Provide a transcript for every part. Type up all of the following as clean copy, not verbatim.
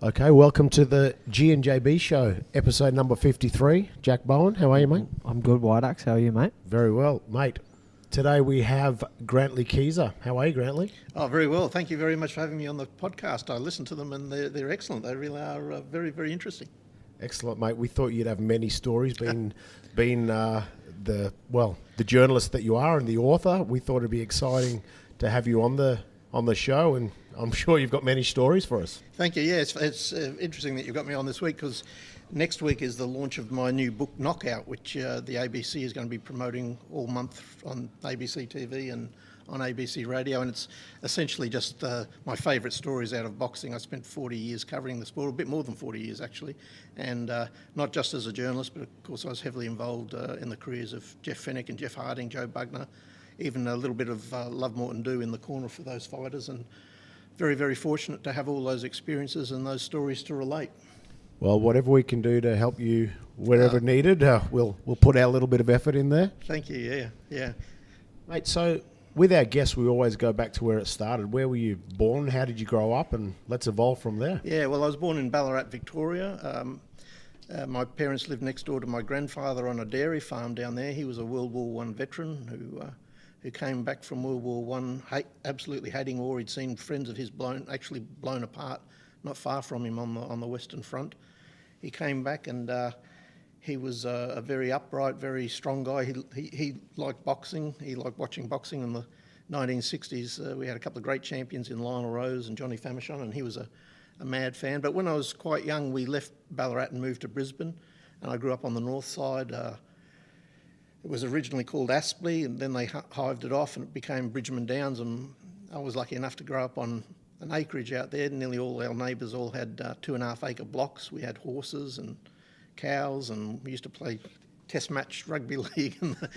Okay, welcome to the G&JB show, episode number 53. Jack Bowen, how are you, mate? I'm good, White Hart. How are you, mate? Very well, mate. Today we have Grantlee Keiza. How are you, Grantlee? Oh, very well. Thank you very much for having me on the podcast. I listen to them and they're excellent. They really are very, very interesting. Excellent, mate. We thought you'd have many stories, being the journalist that you are and the author. We thought it'd be exciting to have you on the show, and I'm sure you've got many stories for us. Thank you. Yeah, it's interesting that you've got me on this week because next week is the launch of my new book, Knockout, which the ABC is going to be promoting all month on ABC TV and on ABC Radio, and it's essentially just my favourite stories out of boxing. I spent 40 years covering the sport, a bit more than 40 years actually, and not just as a journalist, but of course I was heavily involved in the careers of Jeff Fenech and Jeff Harding, Joe Bugner, even a little bit of Love Morton Do in the corner for those fighters, and very, very fortunate to have all those experiences and those stories to relate. Well, whatever we can do to help you wherever needed, we'll put our little bit of effort in there. Thank you, yeah. Mate, so with our guests, we always go back to where it started. Where were you born? How did you grow up? And let's evolve from there. Yeah, well, I was born in Ballarat, Victoria. My parents lived next door to my grandfather on a dairy farm down there. He was a World War I veteran who came back from World War I absolutely hating war. He'd seen friends of his blown apart not far from him on the Western Front. He came back and he was a very upright, very strong guy. He liked boxing. He liked watching boxing in the 1960s. We had a couple of great champions in Lionel Rose and Johnny Famechon, and he was a mad fan. But when I was quite young, we left Ballarat and moved to Brisbane, and I grew up on the north side. It was originally called Aspley, and then they hived it off and it became Bridgeman Downs, and I was lucky enough to grow up on an acreage out there. Nearly all our neighbours all had 2.5 acre blocks. We had horses and cows, and we used to play test match rugby league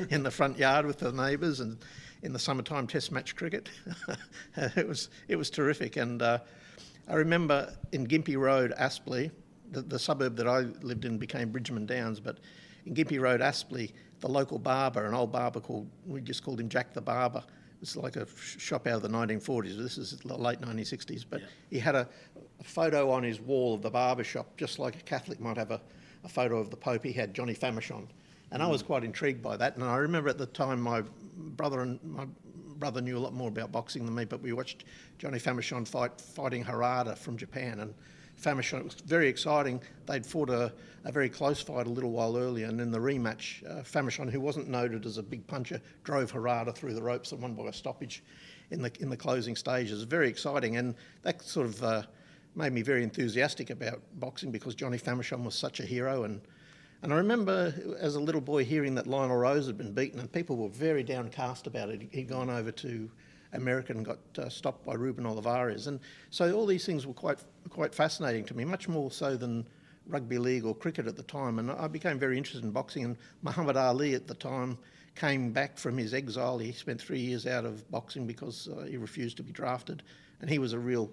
in the front yard with the neighbours, and in the summertime test match cricket. It was terrific, and I remember in Gympie Road, Aspley, the suburb that I lived in became Bridgeman Downs, but in Gympie Road, Aspley, the local barber, an old barber we just called him Jack the Barber. It was like a shop out of the 1940s. This is the late 1960s, but he had a photo on his wall of the barber shop, just like a Catholic might have a photo of the Pope. He had Johnny Famechon, and I was quite intrigued by that. And I remember at the time my brother knew a lot more about boxing than me, but we watched Johnny Famechon fighting Harada from Japan, and Famechon, it was very exciting. They'd fought a very close fight a little while earlier, and in the rematch, Famechon, who wasn't noted as a big puncher, drove Harada through the ropes and won by a stoppage in the closing stages. Very exciting, and that sort of made me very enthusiastic about boxing because Johnny Famechon was such a hero. And I remember as a little boy hearing that Lionel Rose had been beaten, and people were very downcast about it. He'd gone over to America and got stopped by Ruben Olivares, and so all these things were quite fascinating to me, much more so than rugby league or cricket at the time. And I became very interested in boxing. And Muhammad Ali at the time came back from his exile. He spent 3 years out of boxing because he refused to be drafted, and he was a real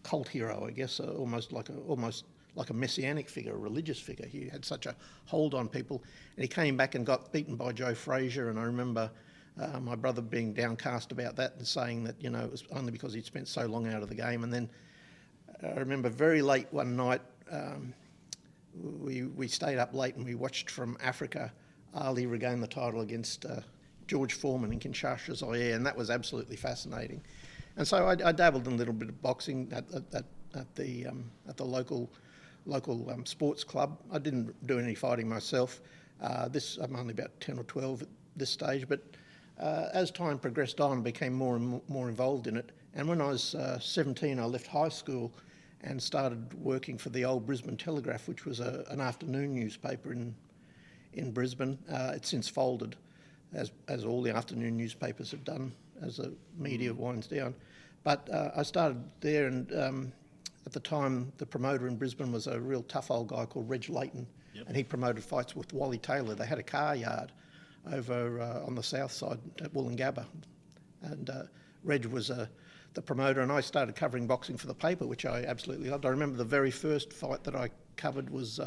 cult hero, I guess, almost like a messianic figure, a religious figure. He had such a hold on people, and he came back and got beaten by Joe Frazier. And I remember my brother being downcast about that and saying that, it was only because he'd spent so long out of the game. And then I remember very late one night, we stayed up late and we watched from Africa Ali regain the title against George Foreman in Kinshasa, Zaire, and that was absolutely fascinating. And so I dabbled in a little bit of boxing at the local sports club. I didn't do any fighting myself. I'm only about 10 or 12 at this stage, but as time progressed on, I became more and more involved in it. And when I was 17, I left high school and started working for the old Brisbane Telegraph, which was an afternoon newspaper in Brisbane. It's since folded, as all the afternoon newspapers have done as the media winds down. But I started there, and at the time, the promoter in Brisbane was a real tough old guy called Reg Layton, and he promoted fights with Wally Taylor. They had a car yard over on the south side at Woolloongabba, and Reg was the promoter, and I started covering boxing for the paper, which I absolutely loved. I remember the very first fight that I covered was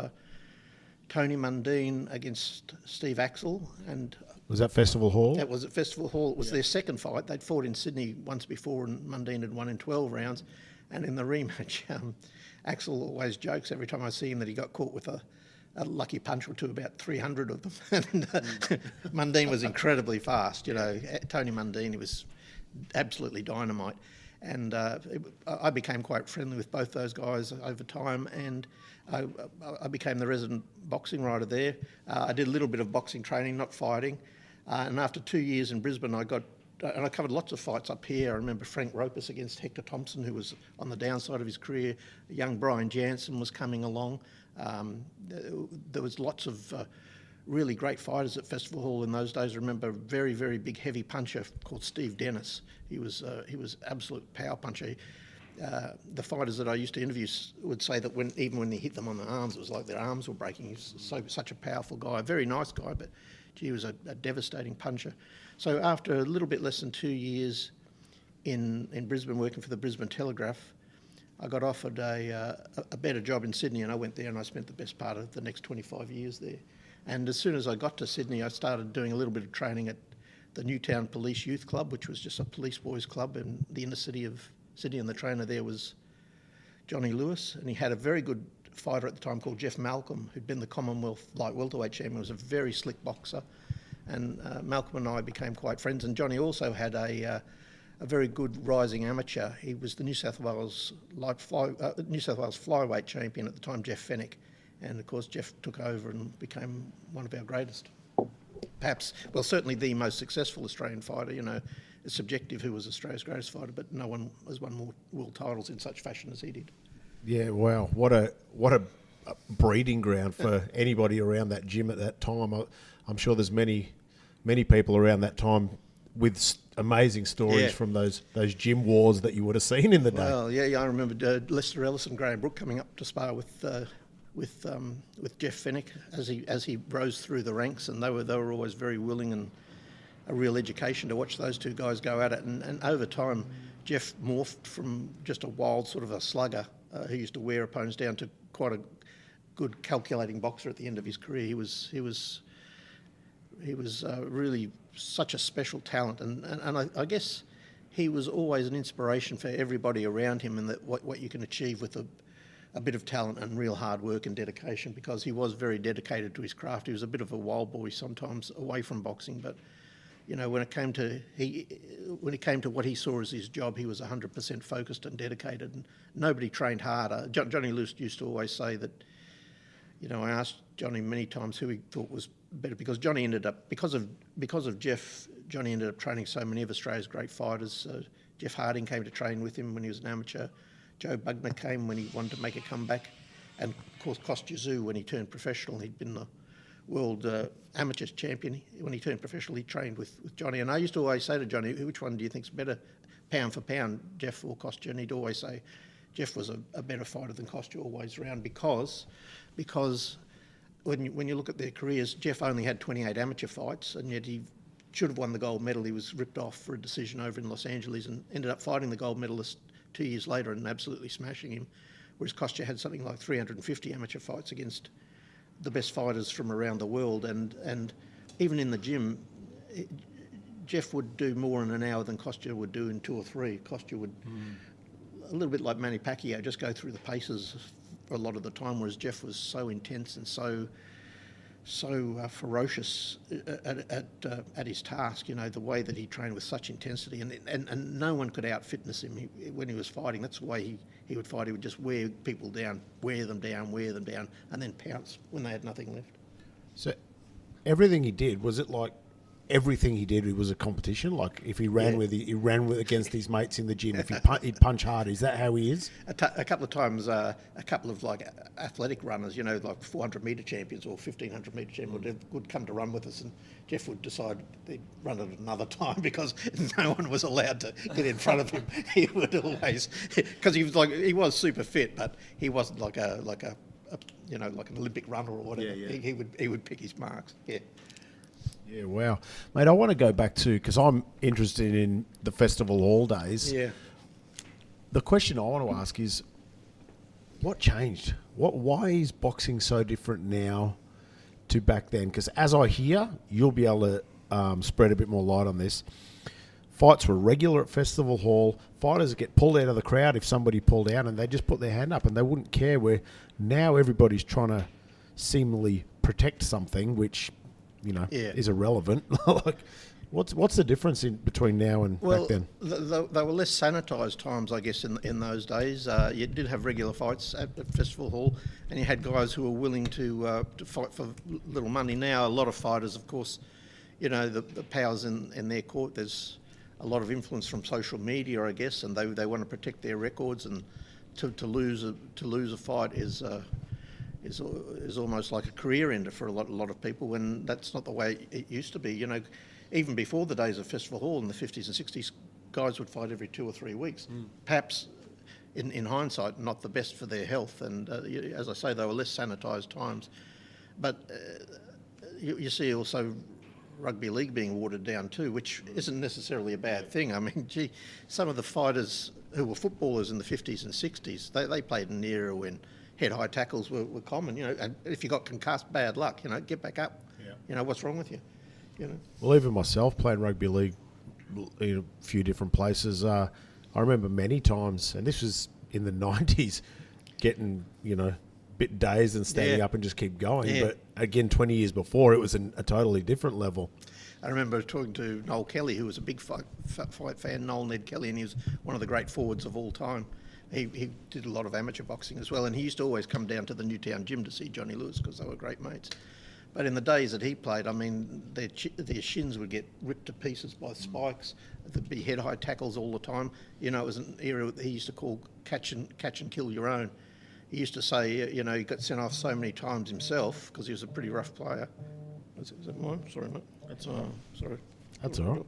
Tony Mundine against Steve Axel, and was that Festival Hall? That was at Festival Hall. It was their second fight. They'd fought in Sydney once before, and Mundine had won in 12 rounds. And in the rematch, Axel always jokes every time I see him that he got caught with a lucky punch or two, about 300 of them. And Mundine was incredibly fast. Tony Mundine, he was absolutely dynamite. And I became quite friendly with both those guys over time, and I became the resident boxing writer there. I did a little bit of boxing training, not fighting. And after 2 years in Brisbane, I covered lots of fights up here. I remember Frank Ropus against Hector Thompson, who was on the downside of his career. Young Brian Jansen was coming along. There was lots of really great fighters at Festival Hall in those days. I remember a very, very big heavy puncher called Steve Dennis. He was absolute power puncher. The fighters that I used to interview would say that even when he hit them on the arms, it was like their arms were breaking. He's such a powerful guy, a very nice guy, but he was a devastating puncher. So after a little bit less than 2 years in Brisbane working for the Brisbane Telegraph, I got offered a better job in Sydney, and I went there and I spent the best part of the next 25 years there. And as soon as I got to Sydney, I started doing a little bit of training at the Newtown Police Youth Club, which was just a police boys club in the inner city of Sydney, and the trainer there was Johnny Lewis, and he had a very good fighter at the time called Jeff Malcolm, who'd been the Commonwealth light welterweight champion, was a very slick boxer, and Malcolm and I became quite friends, and Johnny also had a very good rising amateur. He was the New South Wales flyweight champion at the time, Jeff Fenech. And of course, Jeff took over and became one of our greatest. Perhaps, well, certainly the most successful Australian fighter. It's subjective who was Australia's greatest fighter, but no one has won more world titles in such fashion as he did. Yeah, wow. What a breeding ground for anybody around that gym at that time. I'm sure there's many people around that time with amazing stories from those gym wars that you would have seen in the day. Well, yeah, I remember Lester Ellis and Graham Brook coming up to spar with Jeff Fenech as he rose through the ranks, and they were always very willing, and a real education to watch those two guys go at it. And over time, Jeff morphed from just a wild sort of a slugger who used to wear opponents down to quite a good calculating boxer at the end of his career. He was really such a special talent, and I guess he was always an inspiration for everybody around him, and that what you can achieve with a bit of talent and real hard work and dedication, because he was very dedicated to his craft. He was a bit of a wild boy sometimes away from boxing, but when it came to what he saw as his job, he was 100% focused and dedicated, and nobody trained harder. Johnny Lewis used to always say that, I asked Johnny many times who he thought was better, because Johnny ended up, because of Jeff, Johnny ended up training so many of Australia's great fighters. Jeff Harding came to train with him when he was an amateur. Joe Bugner came when he wanted to make a comeback, and of course Kostya Tszyu when he turned professional. He'd been the world amateur champion. When he turned professional, he trained with Johnny. And I used to always say to Johnny, which one do you think's better, pound for pound, Jeff or Kostya? And he'd always say Jeff was a better fighter than Kostya always around, because when you look at their careers, Jeff only had 28 amateur fights, and yet he should have won the gold medal. He was ripped off for a decision over in Los Angeles and ended up fighting the gold medalist 2 years later and absolutely smashing him, whereas Kostya had something like 350 amateur fights against the best fighters from around the world. And even in the gym, Jeff would do more in an hour than Kostya would do in 2 or 3. Kostya would, a little bit like Manny Pacquiao, just go through the paces for a lot of the time, whereas Jeff was so intense and so ferocious at his task. The way that he trained with such intensity, and no one could out-fitness him. When he was fighting, that's the way he would fight. He would just wear people down, wear them down, and then pounce when they had nothing left. So everything he did, was it like everything he did was a competition? Like if he ran against his mates in the gym, if he'd punch hard, is that how he is? A couple of times, a couple of like athletic runners, like 400 metre champions or 1500 metre champions would come to run with us, and Jeff would decide they'd run at another time because no one was allowed to get in front of him. He would always, because he was super fit, but he wasn't like an Olympic runner or whatever. Yeah. He would pick his marks. Yeah. Yeah, wow. Mate, I want to go back to, because I'm interested in the Festival Hall days. Yeah. The question I want to ask is, what changed? Why is boxing so different now to back then? Because as I hear, you'll be able to spread a bit more light on this. fights were regular at Festival Hall. Fighters get pulled out of the crowd if somebody pulled out, and they just put their hand up, and they wouldn't care. Where now everybody's trying to seemingly protect something which, is irrelevant. Like, what's the difference between now and back then? They were less sanitised times, I guess, in those days. You did have regular fights at Festival Hall, and you had guys who were willing to fight for little money. Now, a lot of fighters, of course, the powers in their court, there's a lot of influence from social media, I guess, and they want to protect their records, and to lose a fight is almost like a career ender for a lot of people, when that's not the way it used to be. Even before the days of Festival Hall in the 50s and 60s, guys would fight every 2 or 3 weeks. Perhaps, in hindsight, not the best for their health, and as I say, they were less sanitised times. But you see also rugby league being watered down too, which isn't necessarily a bad thing. I mean, some of the fighters who were footballers in the 50s and 60s, they played in an era when head-high tackles were common, and if you got concussed, bad luck, get back up. Yeah. What's wrong with you? Well, even myself playing rugby league in a few different places, I remember many times, and this was in the 90s, getting, bit dazed and standing up and just keep going. Yeah. But again, 20 years before, it was a totally different level. I remember talking to Noel Kelly, who was a big fight fan, Noel Ned Kelly, and he was one of the great forwards of all time. He did a lot of amateur boxing as well, and he used to always come down to the Newtown gym to see Johnny Lewis because they were great mates. But in the days that he played, I mean, their shins would get ripped to pieces by spikes. There'd be head-high tackles all the time. It was an era that he used to call catch and kill your own. He used to say, he got sent off so many times himself because he was a pretty rough player. Is that mine? Sorry, mate. That's all right. Sorry. That's all right.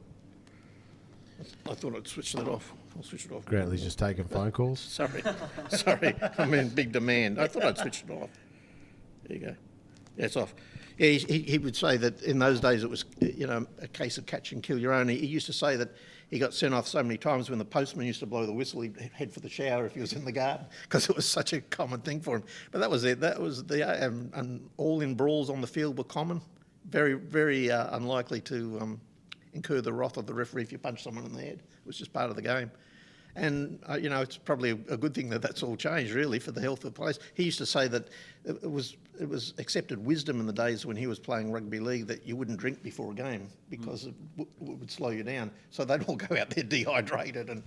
I thought I'd switch that off. I'll switch it off. Grantlee's just taking phone calls. Sorry. I'm in big demand. I thought I'd switch it off. There you go. Yeah, it's off. Yeah, he would say that in those days it was, a case of catch and kill your own. He used to say that he got sent off so many times when the postman used to blow the whistle, he'd head for the shower if he was in the garden, because it was such a common thing for him. But that was it. That was and all-in brawls on the field were common. Very, very unlikely to incur the wrath of the referee if you punched someone in the head. It was just part of the game. And, it's probably a good thing that that's all changed, really, for the health of the place. He used to say that it was accepted wisdom in the days when he was playing rugby league that you wouldn't drink before a game because it would slow you down. So they'd all go out there dehydrated and,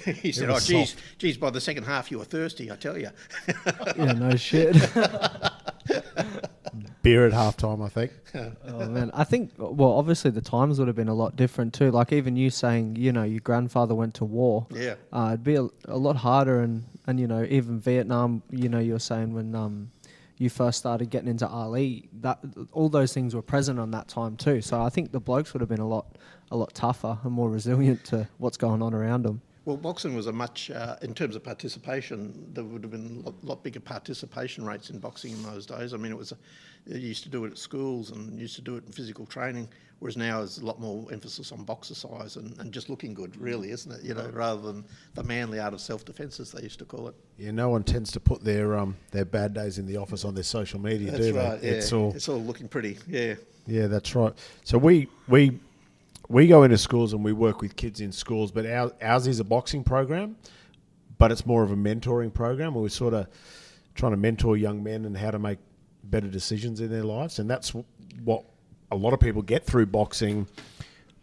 he said, geez, by the second half you were thirsty, I tell you. Yeah, no shit. Beer at halftime, I think. Oh man, I think, well, obviously the times would have been a lot different too. Like even you saying, your grandfather went to war. Yeah. It'd be a lot harder, and even Vietnam. You were saying when you first started getting into Ali, that all those things were present on that time too. So I think the blokes would have been a lot tougher and more resilient to what's going on around them. Well, boxing was a much, in terms of participation, there would have been a lot bigger participation rates in boxing in those days. I mean, you used to do it at schools and used to do it in physical training, whereas now there's a lot more emphasis on boxercise and just looking good, really, isn't it? Rather than the manly art of self-defence, as they used to call it. Yeah, no one tends to put their bad days in the office on their social media, do they? That's right, yeah. It's all looking pretty, yeah. Yeah, that's right. So we go into schools and we work with kids in schools, but ours is a boxing program, but it's more of a mentoring program where we're sort of trying to mentor young men and how to make better decisions in their lives. And that's what a lot of people get through boxing.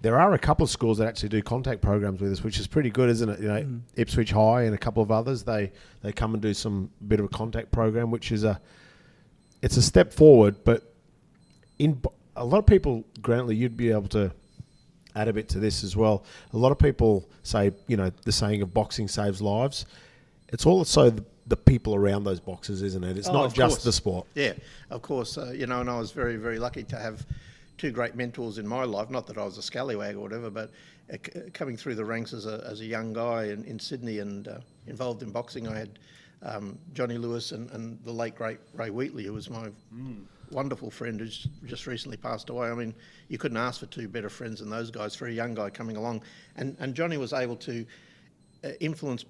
There are a couple of schools that actually do contact programs with us, which is pretty good, isn't it? Ipswich High and a couple of others, they come and do some bit of a contact program, which is it's a step forward. But in a lot of people, Grantlee, you'd be able to add a bit to this as well. A lot of people say, the saying of boxing saves lives. It's also the people around those boxers, isn't it? It's not just the sport. Yeah, of course. And I was very, very lucky to have two great mentors in my life. Not that I was a scallywag or whatever, but coming through the ranks as a young guy in Sydney and involved in boxing, I had Johnny Lewis and the late, great Ray Wheatley, who was my wonderful friend who's just recently passed away. I mean, you couldn't ask for two better friends than those guys for a young guy coming along. And Johnny was able to influence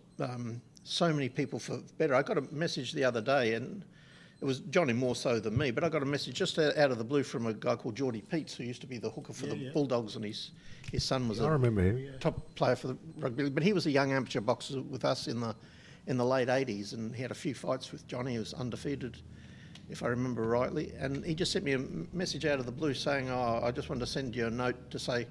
so many people for better. I got a message the other day, and it was Johnny more so than me, but I got a message just out of the blue from a guy called Geordie Peets, who used to be the hooker for the Bulldogs, and his son was I remember him. top player for the rugby league. But he was a young amateur boxer with us in the late 80s, and he had a few fights with Johnny. He was undefeated, if I remember rightly. And he just sent me a message out of the blue saying, I just wanted to send you a note to say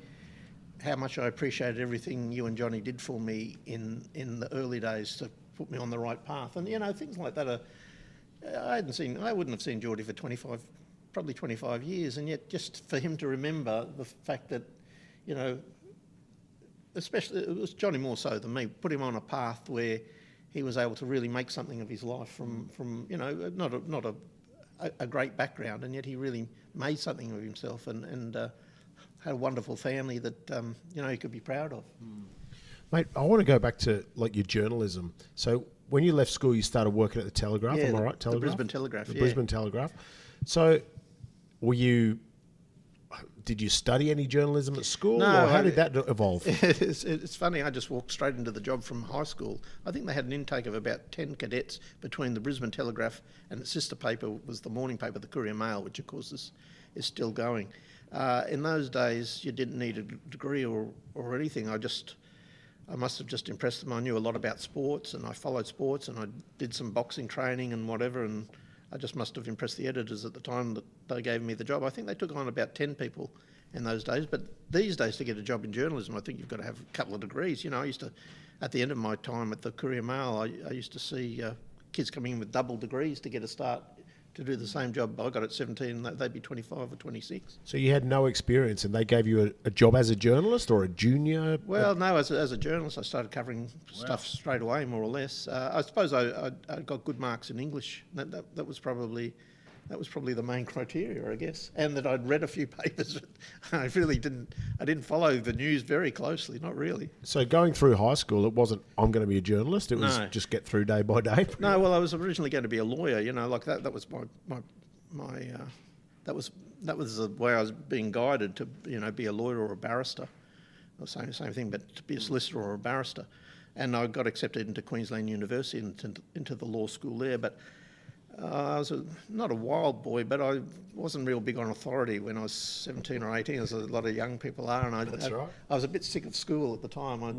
how much I appreciated everything you and Johnny did for me in the early days to put me on the right path. And, things like that I wouldn't have seen Geordie for probably 25 years. And yet just for him to remember the fact that, especially it was Johnny more so than me, put him on a path where he was able to really make something of his life from not a great background, and yet he really made something of himself and had a wonderful family that he could be proud of. Mate, I want to go back to your journalism. So when you left school, you started working at the Telegraph, am I right? The Brisbane Telegraph, The Brisbane Telegraph. So did you study any journalism at school? No. Or how did that evolve? It's funny, I just walked straight into the job from high school. I think they had an intake of about 10 cadets between the Brisbane Telegraph and its sister paper was the morning paper, the Courier Mail, which of course is still going. In those days, you didn't need a degree or anything. I must have just impressed them. I knew a lot about sports, and I followed sports, and I did some boxing training and whatever, and I just must have impressed the editors at the time that they gave me the job. I think they took on about 10 people in those days, but these days to get a job in journalism, I think you've got to have a couple of degrees. I used to, at the end of my time at the Courier Mail, I used to see kids coming in with double degrees to get a start to do the same job I got at 17, they'd be 25 or 26. So you had no experience, and they gave you a job as a journalist or a junior? Well, no, as a journalist, I started covering stuff straight away, more or less. I suppose I got good marks in English. That was probably the main criteria, I guess, and that I'd read a few papers. But I didn't follow the news very closely, not really. So going through high school, it wasn't, I'm going to be a journalist. It was just get through day by day. No, well, I was originally going to be a lawyer. Like that. That was that was the way I was being guided to, be a lawyer or a barrister. I was saying the same thing, but to be a solicitor or a barrister. And I got accepted into Queensland University into the law school there, but. I was not a wild boy, but I wasn't real big on authority when I was 17 or 18, as a lot of young people are. And I was a bit sick of school at the time. I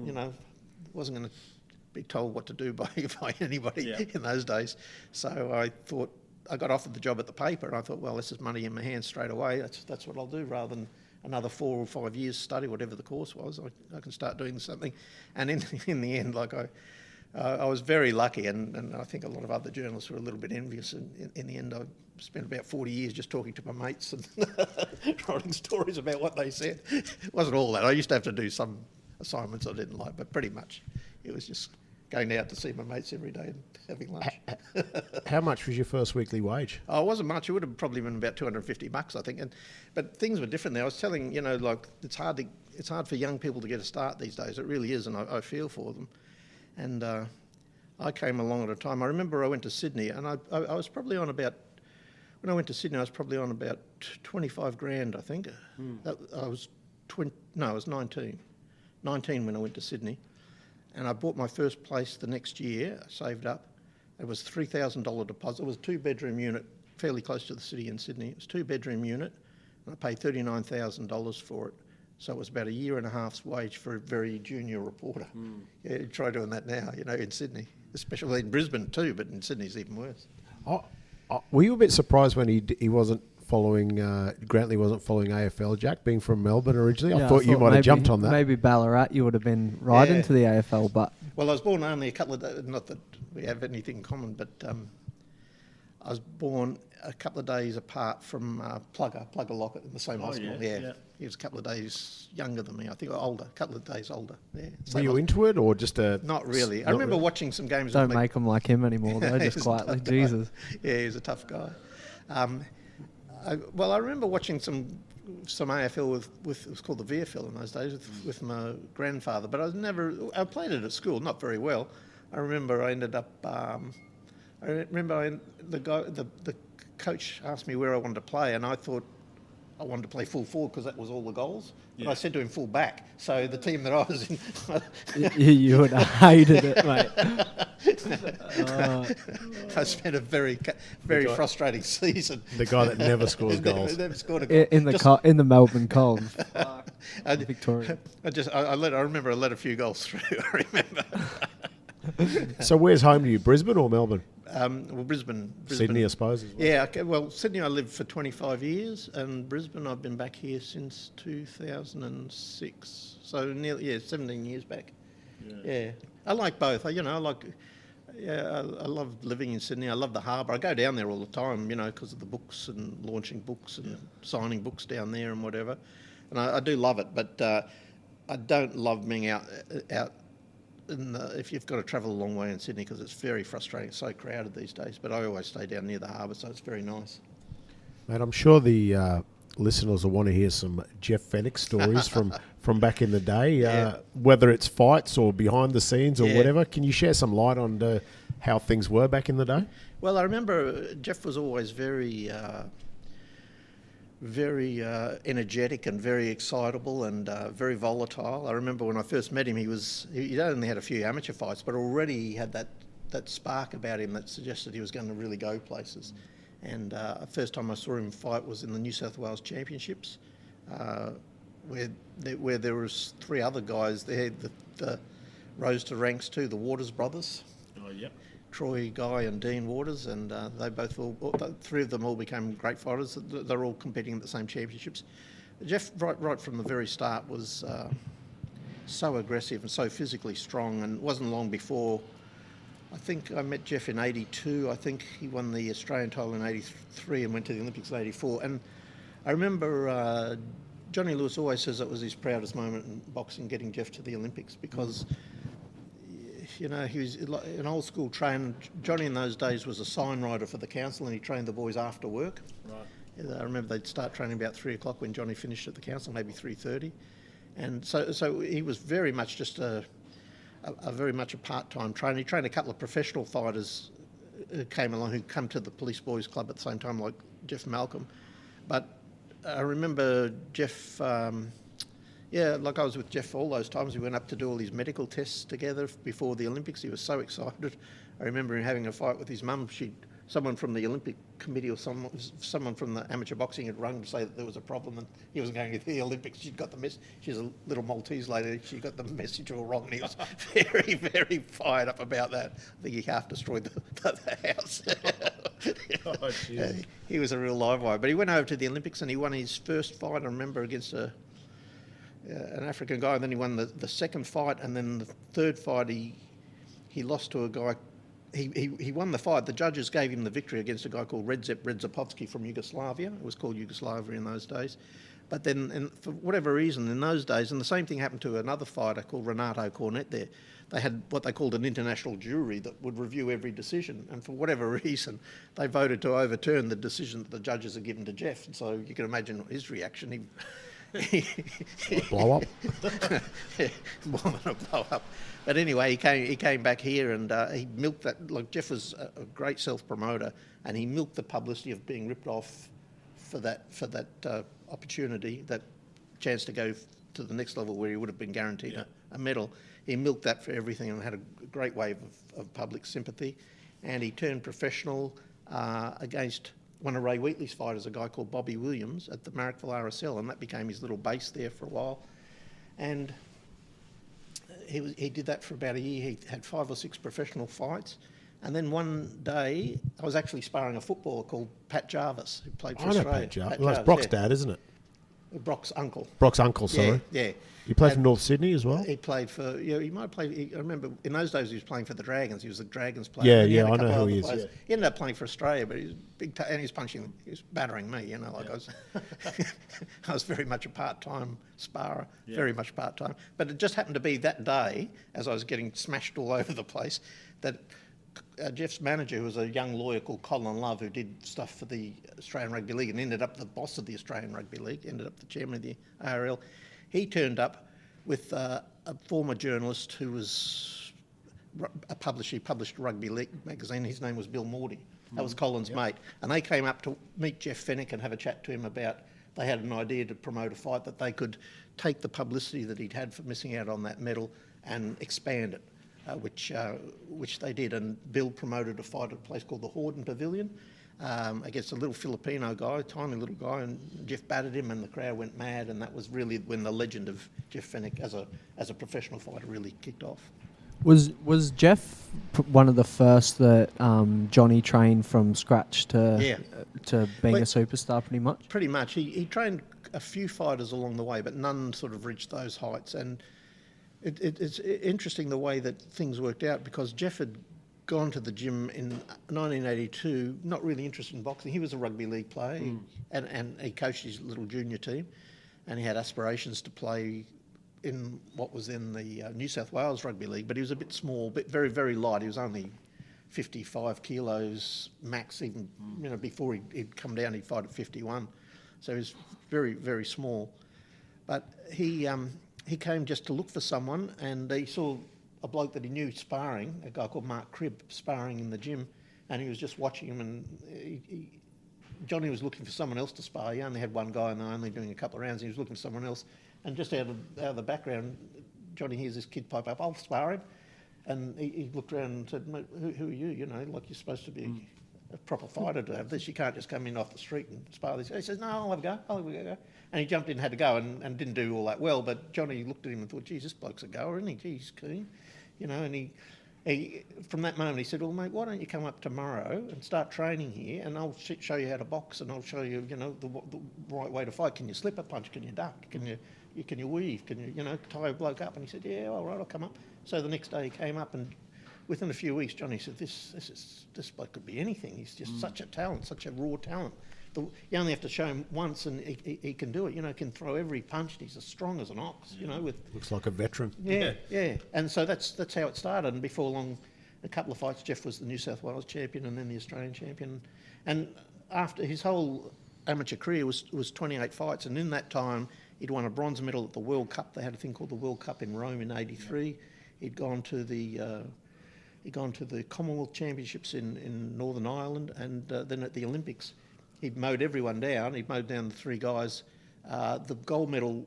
wasn't going to be told what to do by anybody in those days. So I thought, I got offered the job at the paper, and I thought, well, this is money in my hands straight away. That's what I'll do, rather than another 4 or 5 years study, whatever the course was. I can start doing something. And in the end, I was very lucky, and I think a lot of other journalists were a little bit envious. And in the end, I spent about 40 years just talking to my mates and writing stories about what they said. It wasn't all that. I used to have to do some assignments I didn't like, but pretty much it was just going out to see my mates every day and having lunch. How much was your first weekly wage? Oh, it wasn't much. It would have probably been about $250, I think. But things were different there. I was telling, it's hard for young people to get a start these days. It really is, and I feel for them. And I came along at a time. I remember I went to Sydney, and I was probably on about, when I went to Sydney, I was probably on about 25 grand, I think. I was 19 when I went to Sydney. And I bought my first place the next year, saved up. It was $3,000 deposit. It was a 2-bedroom unit, fairly close to the city in Sydney. It was a 2-bedroom unit, and I paid $39,000 for it. So it was about a year and a half's wage for a very junior reporter. Yeah, try doing that now, in Sydney, especially in Brisbane too, but in Sydney it's even worse. Were you a bit surprised when he wasn't following, Grantlee wasn't following AFL, Jack, being from Melbourne originally? I thought you might have jumped on that. Maybe Ballarat, you would have been right into the AFL, but... Well, I was born only a couple of days, not that we have anything in common, but I was born a couple of days apart from Plugger Lockett in the same hospital. Yeah. He was a couple of days younger than me, I think, or older, a couple of days older. Yeah. Were you into it, or just a... Not really. I remember watching some games. Don't make them like him anymore, though, just quietly. Jesus. Yeah, he was a tough guy. I remember watching some AFL with it was called the VFL in those days with my grandfather, but I played it at school, not very well. I remember I ended up... the coach asked me where I wanted to play, and I thought I wanted to play full forward because that was all the goals. But I said to him full back. So the team that I was in... You would have hated it, mate. I spent a very frustrating season. The guy that never scores goals. Never scored a goal. In the Melbourne Cold. Victoria. I remember I let a few goals through, I remember. So where's home to you, Brisbane or Melbourne? Well, Brisbane. Sydney, I suppose, as well. Yeah, okay, well, Sydney I lived for 25 years, and Brisbane I've been back here since 2006. So nearly, 17 years back. Yeah. I like both. I love living in Sydney. I love the harbour. I go down there all the time, because of the books and launching books and signing books down there and whatever. And I do love it, but I don't love being out if you've got to travel a long way in Sydney, because it's very frustrating. It's so crowded these days. But I always stay down near the harbour, so it's very nice. Mate, I'm sure the listeners will want to hear some Jeff Fenech stories from back in the day, whether it's fights or behind the scenes or whatever. Can you share some light on how things were back in the day? Well, I remember Jeff was always very energetic and very excitable and very volatile. I remember when I first met him, he'd only had a few amateur fights, but already he had that spark about him that suggested he was going to really go places. And the first time I saw him fight was in the New South Wales Championships, where there was 3 other guys there that rose to ranks too, the Waters brothers. Oh, yep. Troy, Guy and Dean Waters, and they both 3 of them all became great fighters. They're all competing at the same championships. Jeff, right from the very start, was so aggressive and so physically strong, and it wasn't long before, I think I met Jeff in 82. I think he won the Australian title in 83 and went to the Olympics in 84. And I remember Johnny Lewis always says it was his proudest moment in boxing, getting Jeff to the Olympics, because he was an old school trainer. Johnny in those days was a sign writer for the council, and he trained the boys after work. Right. I remember they'd start training about 3 o'clock when Johnny finished at the council, maybe 3:30. And so he was very much just a part-time trainer. He trained a couple of professional fighters who came along, who come to the Police Boys Club at the same time, like Jeff Malcolm. But I remember Jeff... like I was with Jeff all those times. We went up to do all these medical tests together before the Olympics. He was so excited. I remember him having a fight with his mum. Someone from the Olympic Committee or someone from the amateur boxing had rung to say that there was a problem and he wasn't going to the Olympics. She'd got the message. She's a little Maltese lady. She got the message all wrong, and he was very, very fired up about that. I think he half destroyed the house. He was a real live wire. But he went over to the Olympics and he won his first fight, I remember, against an African guy, and then he won the second fight, and then the third fight he lost to a guy. He won the fight. The judges gave him the victory against a guy called Redzepovsky from Yugoslavia. It was called Yugoslavia in those days. But then, and for whatever reason, in those days, and the same thing happened to another fighter called Renato Cornet there, they had what they called an international jury that would review every decision. And for whatever reason, they voted to overturn the decision that the judges had given to Jeff. And so you can imagine his reaction. Blow up. More than a blow up. But anyway, he came back here and he milked that. Like, Jeff was a great self-promoter, and he milked the publicity of being ripped off for that opportunity, that chance to go to the next level where he would have been guaranteed a medal. He milked that for everything and had a great wave of public sympathy. And he turned professional against one of Ray Wheatley's fighters, a guy called Bobby Williams, at the Marrickville RSL, and that became his little base there for a while. And he did that for about a year. He had 5 or 6 professional fights. And then one day, I was actually sparring a footballer called Pat Jarvis, who played for Australia. Pat Jarvis. Well, that's Brock's dad, isn't it? Brock's uncle. Brock's uncle, sorry. Yeah. He played for North Sydney as well? He played for, he might have played, I remember in those days he was playing for the Dragons. He was a Dragons player. Yeah, I know who he is. Yeah. He ended up playing for Australia, but he was big, and he was battering me, I was very much a part-time sparrer, very much part-time. But it just happened to be that day, as I was getting smashed all over the place, that Jeff's manager, who was a young lawyer called Colin Love, who did stuff for the Australian Rugby League and ended up the boss of the Australian Rugby League, ended up the chairman of the ARL, he turned up with a former journalist who was a publisher. He published Rugby League magazine. His name was Bill Morty. That was Colin's mate. And they came up to meet Jeff Fenech and have a chat to him about they had an idea to promote a fight that they could take the publicity that he'd had for missing out on that medal and expand it, which they did. And Bill promoted a fight at a place called the Horden Pavilion against a little Filipino guy, tiny little guy, and Jeff battered him and the crowd went mad, and that was really when the legend of Jeff Fenech as a professional fighter really kicked off. Was Jeff one of the first that Johnny trained from scratch to being a superstar, pretty much? Pretty much. He trained a few fighters along the way, but none sort of reached those heights. And it's interesting the way that things worked out, because Jeff had gone to the gym in 1982, not really interested in boxing. He was a rugby league player, and he coached his little junior team, and he had aspirations to play in what was then the New South Wales Rugby League, but he was a bit small, very, very light. He was only 55 kilos max, even before he'd come down, he'd fight at 51. So he was very, very small. But he came just to look for someone, and he saw a bloke that he knew sparring, a guy called Mark Cribb, sparring in the gym, and he was just watching him, and Johnny was looking for someone else to spar. He only had one guy, and they were only doing a couple of rounds. He was looking for someone else. And just out of the background, Johnny hears this kid pipe up, "I'll spar him." And he looked around and said, "Mate, who are you? Like you're supposed to be a proper fighter to have this. You can't just come in off the street and spar this." He says, "No, I'll have a go. And he jumped in, had a go, and didn't do all that well. But Johnny looked at him and thought, "Geez, this bloke's a goer, isn't he? Geez, he's keen." And he from that moment he said, "Well, mate, why don't you come up tomorrow and start training here, and I'll show you how to box, and I'll show you, the right way to fight. Can you slip a punch? Can you duck? Can you weave? Can you, tie a bloke up?" And he said, "Yeah, all right, I'll come up." So the next day he came up, and within a few weeks, Johnny said, "This bloke could be anything. He's just such a talent, such a raw talent. You only have to show him once, and he can do it. Can throw every punch. He's as strong as an ox. Looks like a veteran. Yeah. And so that's how it started. And before long, a couple of fights, Jeff was the New South Wales champion, and then the Australian champion. And after his whole amateur career was 28 fights, and in that time he'd won a bronze medal at the World Cup. They had a thing called the World Cup in Rome in '83. Yeah. He'd gone to the Commonwealth Championships in Northern Ireland, and then at the Olympics. He'd mowed everyone down. He'd mowed down the three guys. The gold medal,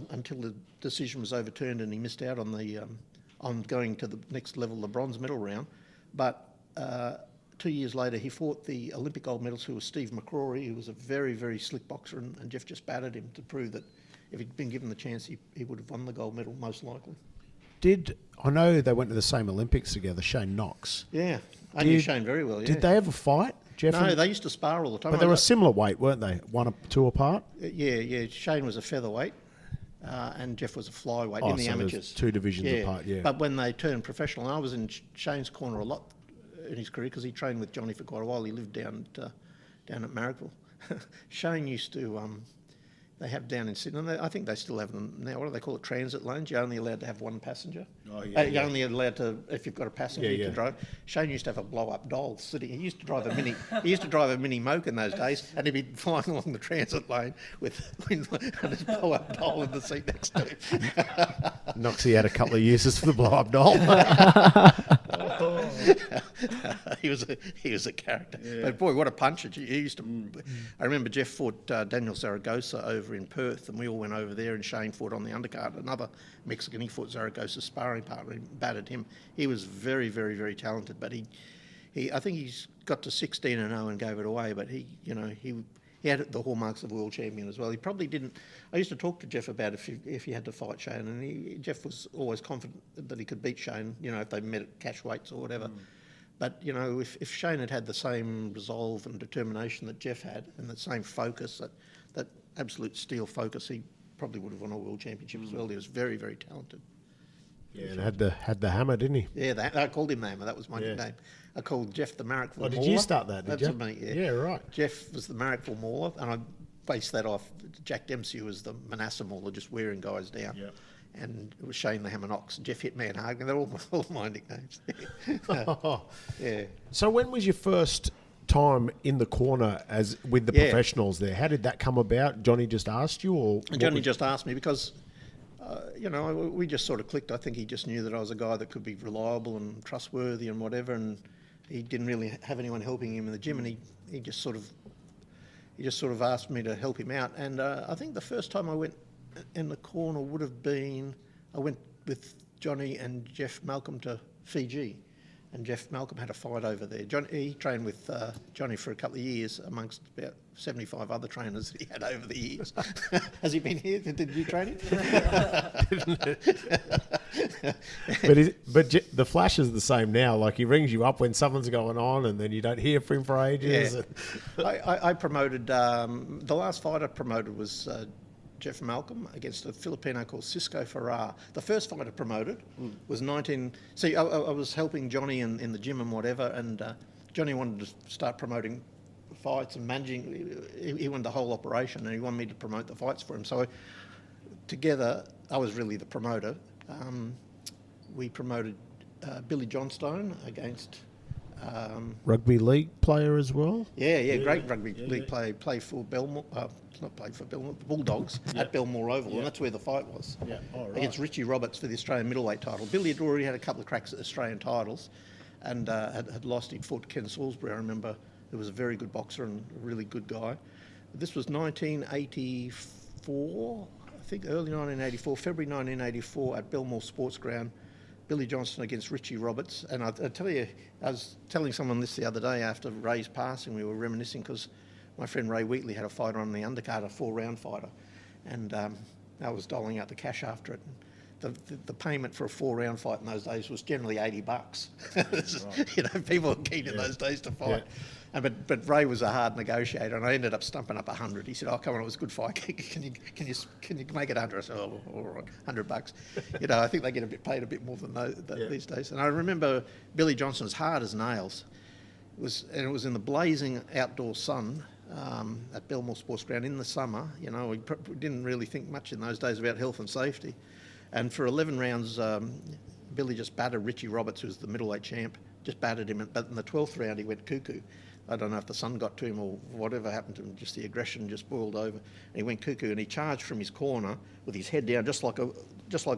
until the decision was overturned and he missed out on going to the next level, the bronze medal round. But 2 years later, he fought the Olympic gold medals, who was Steve McCrory, who was a very, very slick boxer, and Jeff just battered him to prove that if he'd been given the chance, he would have won the gold medal, most likely. I know they went to the same Olympics together, Shane Knox. Yeah, I knew Shane very well, yeah. Did they ever fight, Jeff? No, they used to spar all the time. But they were a similar weight, weren't they? 1 or 2 apart? Yeah. Shane was a featherweight, and Jeff was a flyweight in the amateurs. 2 divisions apart, yeah. But when they turned professional, I was in Shane's corner a lot in his career, because he trained with Johnny for quite a while. He lived down at Marrickville. Shane used to... They have down in Sydney, and I think they still have them now. What do they call it? Transit lanes. You're only allowed to have one passenger. Oh, yeah. You're only allowed to, if you've got a passenger, you can drive. Shane used to have a blow-up doll sitting. He used to drive a mini moke in those days, and he'd be flying along the transit lane with his blow-up doll in the seat next to him. Noxie had a couple of uses for the blow-up doll. He was a character. Yeah. But boy, what a puncher! He used to. I remember Jeff fought Daniel Zaragoza over in Perth, and we all went over there, and Shane fought on the undercard. Another Mexican, he fought Zaragoza's sparring partner, and battered him. He was very, very, very talented, but I think he's got to 16-0 and gave it away. But he had the hallmarks of world champion as well. He probably didn't. I used to talk to Jeff about if he had to fight Shane, and Jeff was always confident that he could beat Shane. If they met at cash weights or whatever. But if Shane had the same resolve and determination that Jeff had, and the same focus, that absolute steel focus, he probably would have won a world championship as well. He was very, very talented. Yeah, and had the hammer, didn't he? Yeah, I called him the hammer. That was my nickname. I called Jeff the Marrickville Mauler. Did you start that? That's me. Yeah, right. Jeff was the Marrickville Mauler, and I based that off Jack Dempsey, who was the Manasseh Mauler, just wearing guys down. Yeah. And it was Shane the Hammer Knox, Jeff Hitman Harding. They're all my nicknames. Yeah. So when was your first time in the corner with the professionals there? How did that come about? Johnny just asked you, or Johnny just asked me because we just sort of clicked. I think he just knew that I was a guy that could be reliable and trustworthy and whatever, and he didn't really have anyone helping him in the gym, and he just sort of he just sort of asked me to help him out. And I think the first time I went in the corner would have been, I went with Johnny and Jeff Malcolm to Fiji. And Jeff Malcolm had a fight over there. He trained with Johnny for a couple of years amongst about 75 other trainers that he had over the years. Has he been here? Did you train him? But the flash is the same now. Like, he rings you up when something's going on, and then you don't hear from him for ages. Yeah. I promoted, the last fight I promoted was Jeff Malcolm against a Filipino called Cisco Farrar. The first fight I promoted was I was helping Johnny in the gym and whatever, and Johnny wanted to start promoting fights and managing. He wanted the whole operation, and he wanted me to promote the fights for him. So together, I was really the promoter. We promoted Billy Johnstone against... Rugby league player as well? Yeah, great rugby league player. Played for Belmore, Bulldogs at Belmore Oval, and that's where the fight was. Yeah. Oh, right. Against Richie Roberts for the Australian middleweight title. Billy had already had a couple of cracks at Australian titles, and had lost. He'd fought Ken Salisbury, I remember, who was a very good boxer and a really good guy. This was 1984, I think, early 1984, February 1984 at Belmore Sports Ground. Billy Johnson against Richie Roberts. And I tell you, I was telling someone this the other day after Ray's passing. We were reminiscing because my friend Ray Wheatley had a fighter on the undercard, a 4-round fighter, and I was doling out the cash after it. The payment for a 4-round fight in those days was generally $80. Right. You know, people were keen in those days to fight. Yeah. But Ray was a hard negotiator, and I ended up stumping up 100. He said, "Oh, come on, it was a good fight. Can you make it 100?" I said, "Oh, all right, $100." You know, I think they get paid a bit more than these days. And I remember Billy Johnson was hard as nails. It was in the blazing outdoor sun at Belmore Sports Ground in the summer. You know, we didn't really think much in those days about health and safety. And for 11 rounds, Billy just battered Richie Roberts, who's the middleweight champ. Just battered him, but in the 12th round he went cuckoo. I don't know if the sun got to him or whatever happened to him, just the aggression just boiled over. And he went cuckoo, and he charged from his corner with his head down, just like a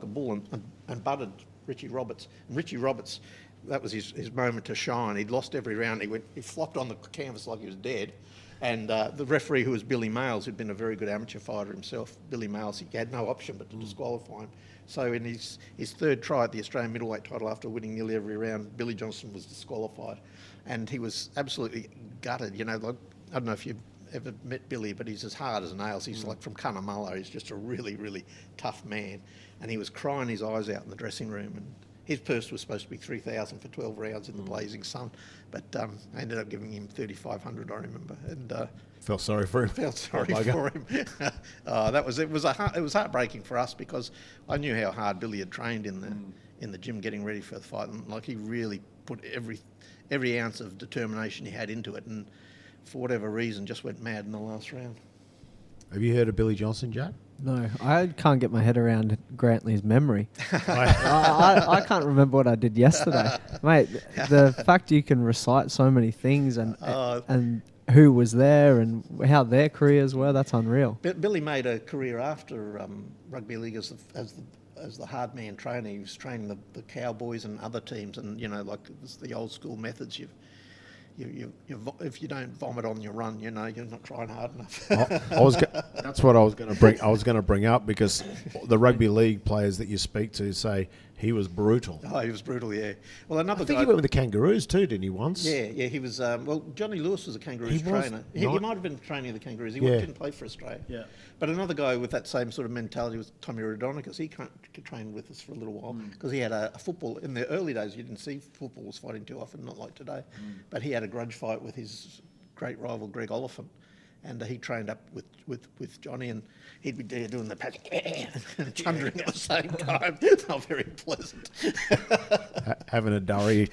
bull, and butted Richie Roberts. And Richie Roberts, that was his moment to shine. He'd lost every round. He flopped on the canvas like he was dead. And the referee, who was Billy Males, who'd been a very good amateur fighter himself, Billy Males, he had no option but to disqualify him. So in his third try at the Australian middleweight title, after winning nearly every round, Billy Johnson was disqualified. And he was absolutely gutted. You know, like, I don't know if you've ever met Billy, but he's as hard as nails. He's like from Cunnamulla. He's just a really, really tough man. And he was crying his eyes out in the dressing room. And his purse was supposed to be $3,000 for 12 rounds in the blazing sun. But I ended up giving him $3,500, I remember. And felt sorry for him. Felt sorry for him. It was heartbreaking for us, because I knew how hard Billy had trained in the gym getting ready for the fight, and like, he really put every ounce of determination he had into it, and for whatever reason just went mad in the last round. Have you heard of Billy Johnson, Jack? No, I can't get my head around Grantlee's memory. I can't remember what I did yesterday. Mate, the fact you can recite so many things and who was there and how their careers were, that's unreal. Billy made a career after rugby league as the hard man trainer. He was training the Cowboys and other teams, and, you know, like, it's the old school methods. If you don't vomit on your run, you know, you're not trying hard enough. That's what I was going to bring. I was going to bring up, because the rugby league players that you speak to say he was brutal. Oh, he was brutal, yeah. Well, another I think guy, he went with the Kangaroos too, didn't he? Once. Yeah, he was. Well, Johnny Lewis was a Kangaroos trainer. He might have been training the Kangaroos. He didn't play for Australia. Yeah. But another guy with that same sort of mentality was Tommy Raudonikis. He trained with us for a little while, because he had a football. In the early days, you didn't see footballers fighting too often, not like today. But he had a grudge fight with his great rival Greg Oliphant, and he trained up with Johnny, and he'd be there doing the patch and thundering at the same time. Not very pleasant. Having a durry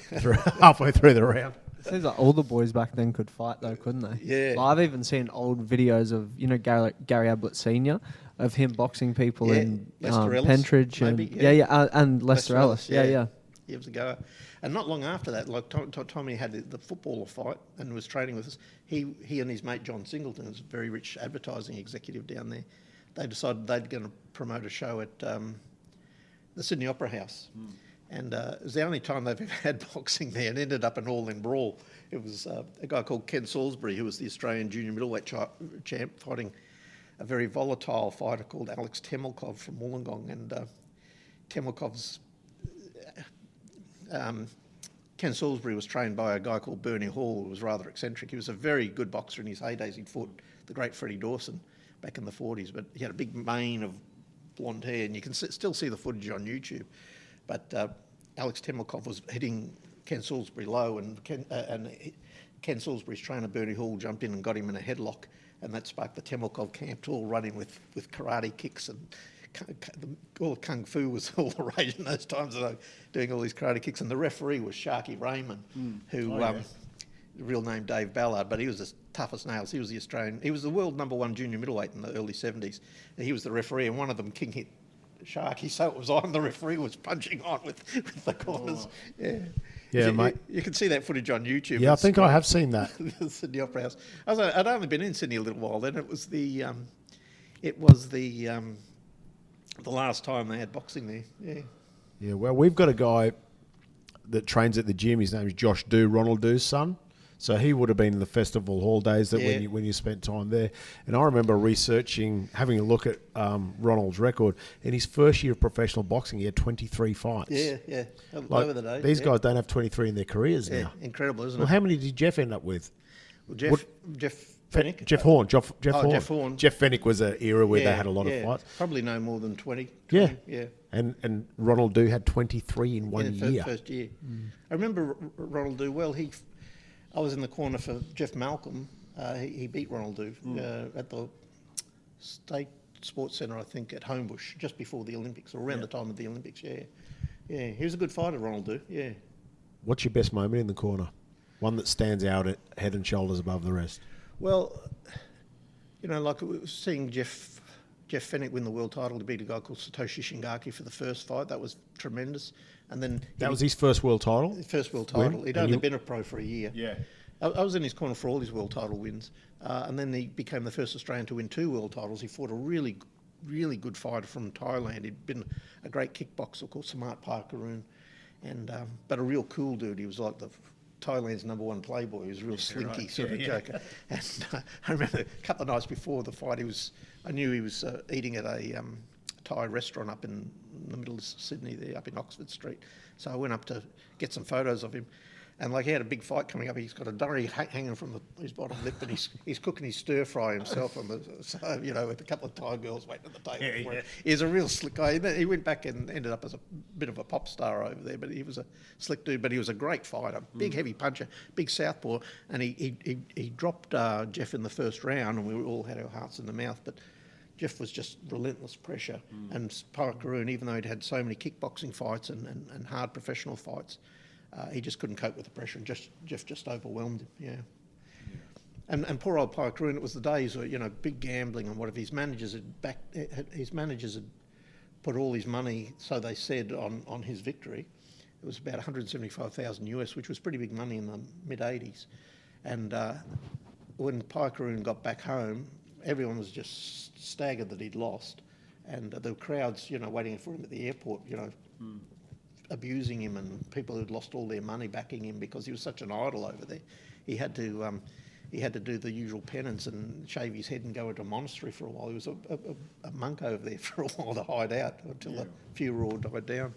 halfway through the round. It seems like all the boys back then could fight, though, couldn't they? Yeah. Like, I've even seen old videos of, you know, Gary Ablett Senior, of him boxing people in Pentridge, maybe, and Lester Ellis. Yeah. He was a goer. And not long after that, like, Tommy had the footballer fight and was training with us. He and his mate John Singleton, who's a very rich advertising executive down there, they decided they'd going to promote a show at the Sydney Opera House. And it was the only time they've ever had boxing there, and ended up an all-in brawl. It was a guy called Ken Salisbury, who was the Australian junior middleweight champ, fighting a very volatile fighter called Alex Temelkov from Wollongong. And Temelkov's... Ken Salisbury was trained by a guy called Bernie Hall, who was rather eccentric. He was a very good boxer in his heydays. He'd fought the great Freddie Dawson back in the 40s, but he had a big mane of blonde hair, and you can still see the footage on YouTube. But Alex Temelkov was hitting Ken Salisbury low, and Ken Salisbury's trainer, Bernie Hall, jumped in and got him in a headlock, and that sparked the Temelkov camp to all running with karate kicks, and all kung fu was all the rage in those times, and doing all these karate kicks. And the referee was Sharky Raymond, who, real name Dave Ballard, but he was as tough as nails. He was the world #1 junior middleweight in the early 70s. And he was the referee, and one of them king hit Sharky, so it was on. The referee was punching on with the corners. Oh. Yeah, mate. You can see that footage on YouTube. Yeah, I think I have seen that. The Sydney Opera House. I'd only been in Sydney a little while then. It was the last time they had boxing there. Yeah. Yeah. Well, we've got a guy that trains at the gym. His name is Josh Dew, Ronald Dew's son. So he would have been in the festival hall days that when you spent time there. And I remember having a look at Ronald's record. In his first year of professional boxing, he had 23 fights. Yeah. Over the days. These guys don't have 23 in their careers now. Incredible, isn't it? Well, how many did Jeff end up with? Well, Jeff Fenech? Jeff Horn. Jeff Horn. Jeff Horn. Jeff Fenech was an era where they had a lot of fights. Probably no more than 20. Yeah. Yeah. And Ronald Dew had 23 in one year. First year. I remember Ronald Dew well. I was in the corner for Jeff Malcolm. He beat Ronald Dew at the State Sports Centre, I think, at Homebush, just before the Olympics, or around the time of the Olympics, Yeah, he was a good fighter, Ronald Dew, yeah. What's your best moment in the corner? One that stands out at head and shoulders above the rest? Well, like seeing Jeff Fenech win the world title to beat a guy called Satoshi Shingaki for the first fight, that was tremendous. And then that was his first world title? First world title. He'd only been a pro for a year. Yeah. I was in his corner for all his world title wins. And then he became the first Australian to win 2 world titles. He fought a really, really good fighter from Thailand. He'd been a great kickboxer called Samat Parkaroon. But a real cool dude. He was like Thailand's #1 playboy. He was a real slinky sort of joker. And I remember a couple of nights before the fight, I knew he was eating at a Thai restaurant up in the middle of Sydney there, up in Oxford Street. So I went up to get some photos of him. And he had a big fight coming up. He's got a durry hanging from his bottom lip, and he's cooking his stir fry himself with a couple of Thai girls waiting at the table for him. He's a real slick guy. He went back and ended up as a bit of a pop star over there, but he was a slick dude. But he was a great fighter, big heavy puncher, big southpaw, and he dropped Jeff in the first round, and we all had our hearts in the mouth. But Jeff was just relentless pressure, and Parkaroon, even though he'd had so many kickboxing fights and hard professional fights, he just couldn't cope with the pressure, and Jeff just overwhelmed him. Yeah. And poor old Parkaroon, it was the days where big gambling and whatever. His managers had put all his money, so they said, on his victory. It was about $175,000 US, which was pretty big money in the mid '80s. And when Parkaroon got back home, everyone was just staggered that he'd lost, and the crowds, waiting for him at the airport, abusing him, and people who'd lost all their money backing him because he was such an idol over there. He had to do the usual penance and shave his head and go into a monastery for a while. He was a monk over there for a while to hide out until the furor died down.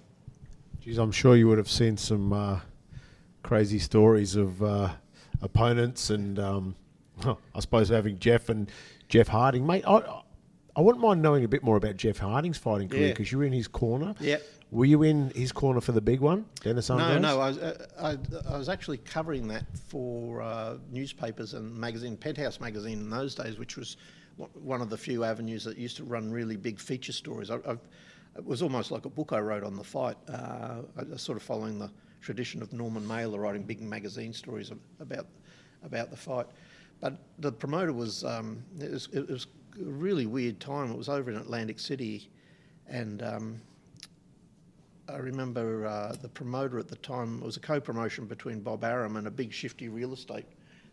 Geez, I'm sure you would have seen some crazy stories of opponents, and I suppose having Jeff and Jeff Harding, mate. I wouldn't mind knowing a bit more about Jeff Harding's fighting career, because you were in his corner. Yeah. Were you in his corner for the big one, Dennis Umbrose? No. I was actually covering that for newspapers and magazine, Penthouse magazine in those days, which was one of the few avenues that used to run really big feature stories. It was almost like a book I wrote on the fight. I was sort of following the tradition of Norman Mailer writing big magazine stories about the fight. But the promoter was it was a really weird time. It was over in Atlantic City, and I remember the promoter at the time, it was a co-promotion between Bob Arum and a big shifty real estate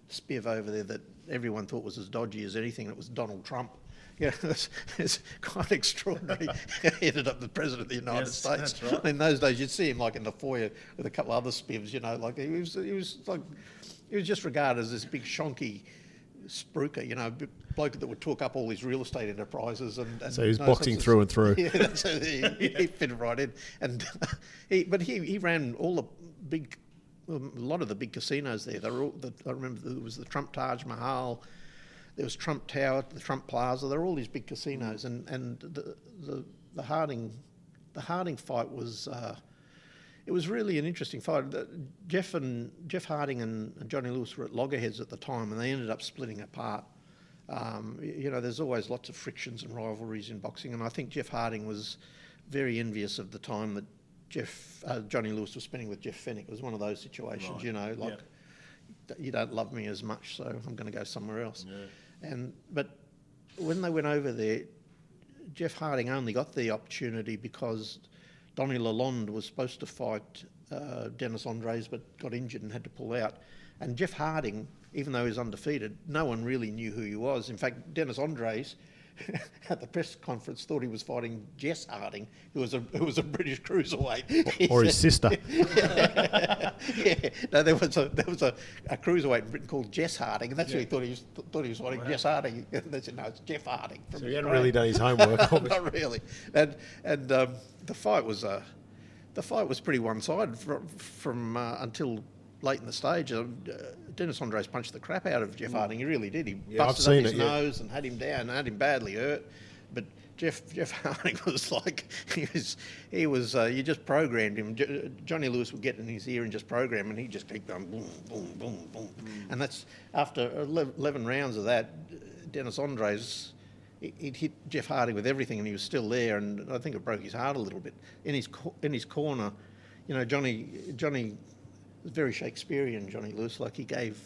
spiv over there that everyone thought was as dodgy as anything. It was Donald Trump. you know, it's quite extraordinary. He ended up the President of the United States. That's right. In those days, you'd see him like in the foyer with a couple of other spivs, you know, like he was just regarded as this big shonky spruiker, you know, bloke that would talk up all these real estate enterprises. And So he was boxing through and through. Yeah, that's he fit right in. And he ran all the big, a lot of the big casinos there. They were all, I remember there was the Trump Taj Mahal, there was Trump Tower, the Trump Plaza. There were all these big casinos, and the Harding fight was. It was really an interesting fight. Jeff Harding and Johnny Lewis were at loggerheads at the time, and they ended up splitting apart. You know, there's always lots of frictions and rivalries in boxing, and I think Jeff Harding was very envious of the time that Johnny Lewis was spending with Jeff Fenech. It was one of those situations, right. You know, like you don't love me as much, so I'm going to go somewhere else. Yeah. But when they went over there, Jeff Harding only got the opportunity because Donnie Lalonde was supposed to fight Dennis Andres, but got injured and had to pull out. And Jeff Harding, even though he was undefeated, no one really knew who he was. In fact, Dennis Andres, at the press conference, thought he was fighting Jess Harding, who was a British cruiserweight. Or his sister. Yeah. No, there was a cruiserweight in Britain called Jess Harding, and that's who he thought he was fighting. Wow. Jess Harding. And they said, no, it's Jeff Harding. So he hadn't really done his homework. Not really. And the fight was pretty one-sided from until late in the stage. Dennis Andres punched the crap out of Jeff Harding. He really did. He busted up his nose and had him down, and had him badly hurt. But Jeff Harding was like he was. You just programmed him. Johnny Lewis would get in his ear and just program, and he'd just keep going boom, boom, boom, boom. And that's after 11 rounds of that. Dennis Andres, he'd hit Jeff Harding with everything, and he was still there. And I think it broke his heart a little bit. In his corner, you know, Johnny was very Shakespearean. Johnny Lewis, like he gave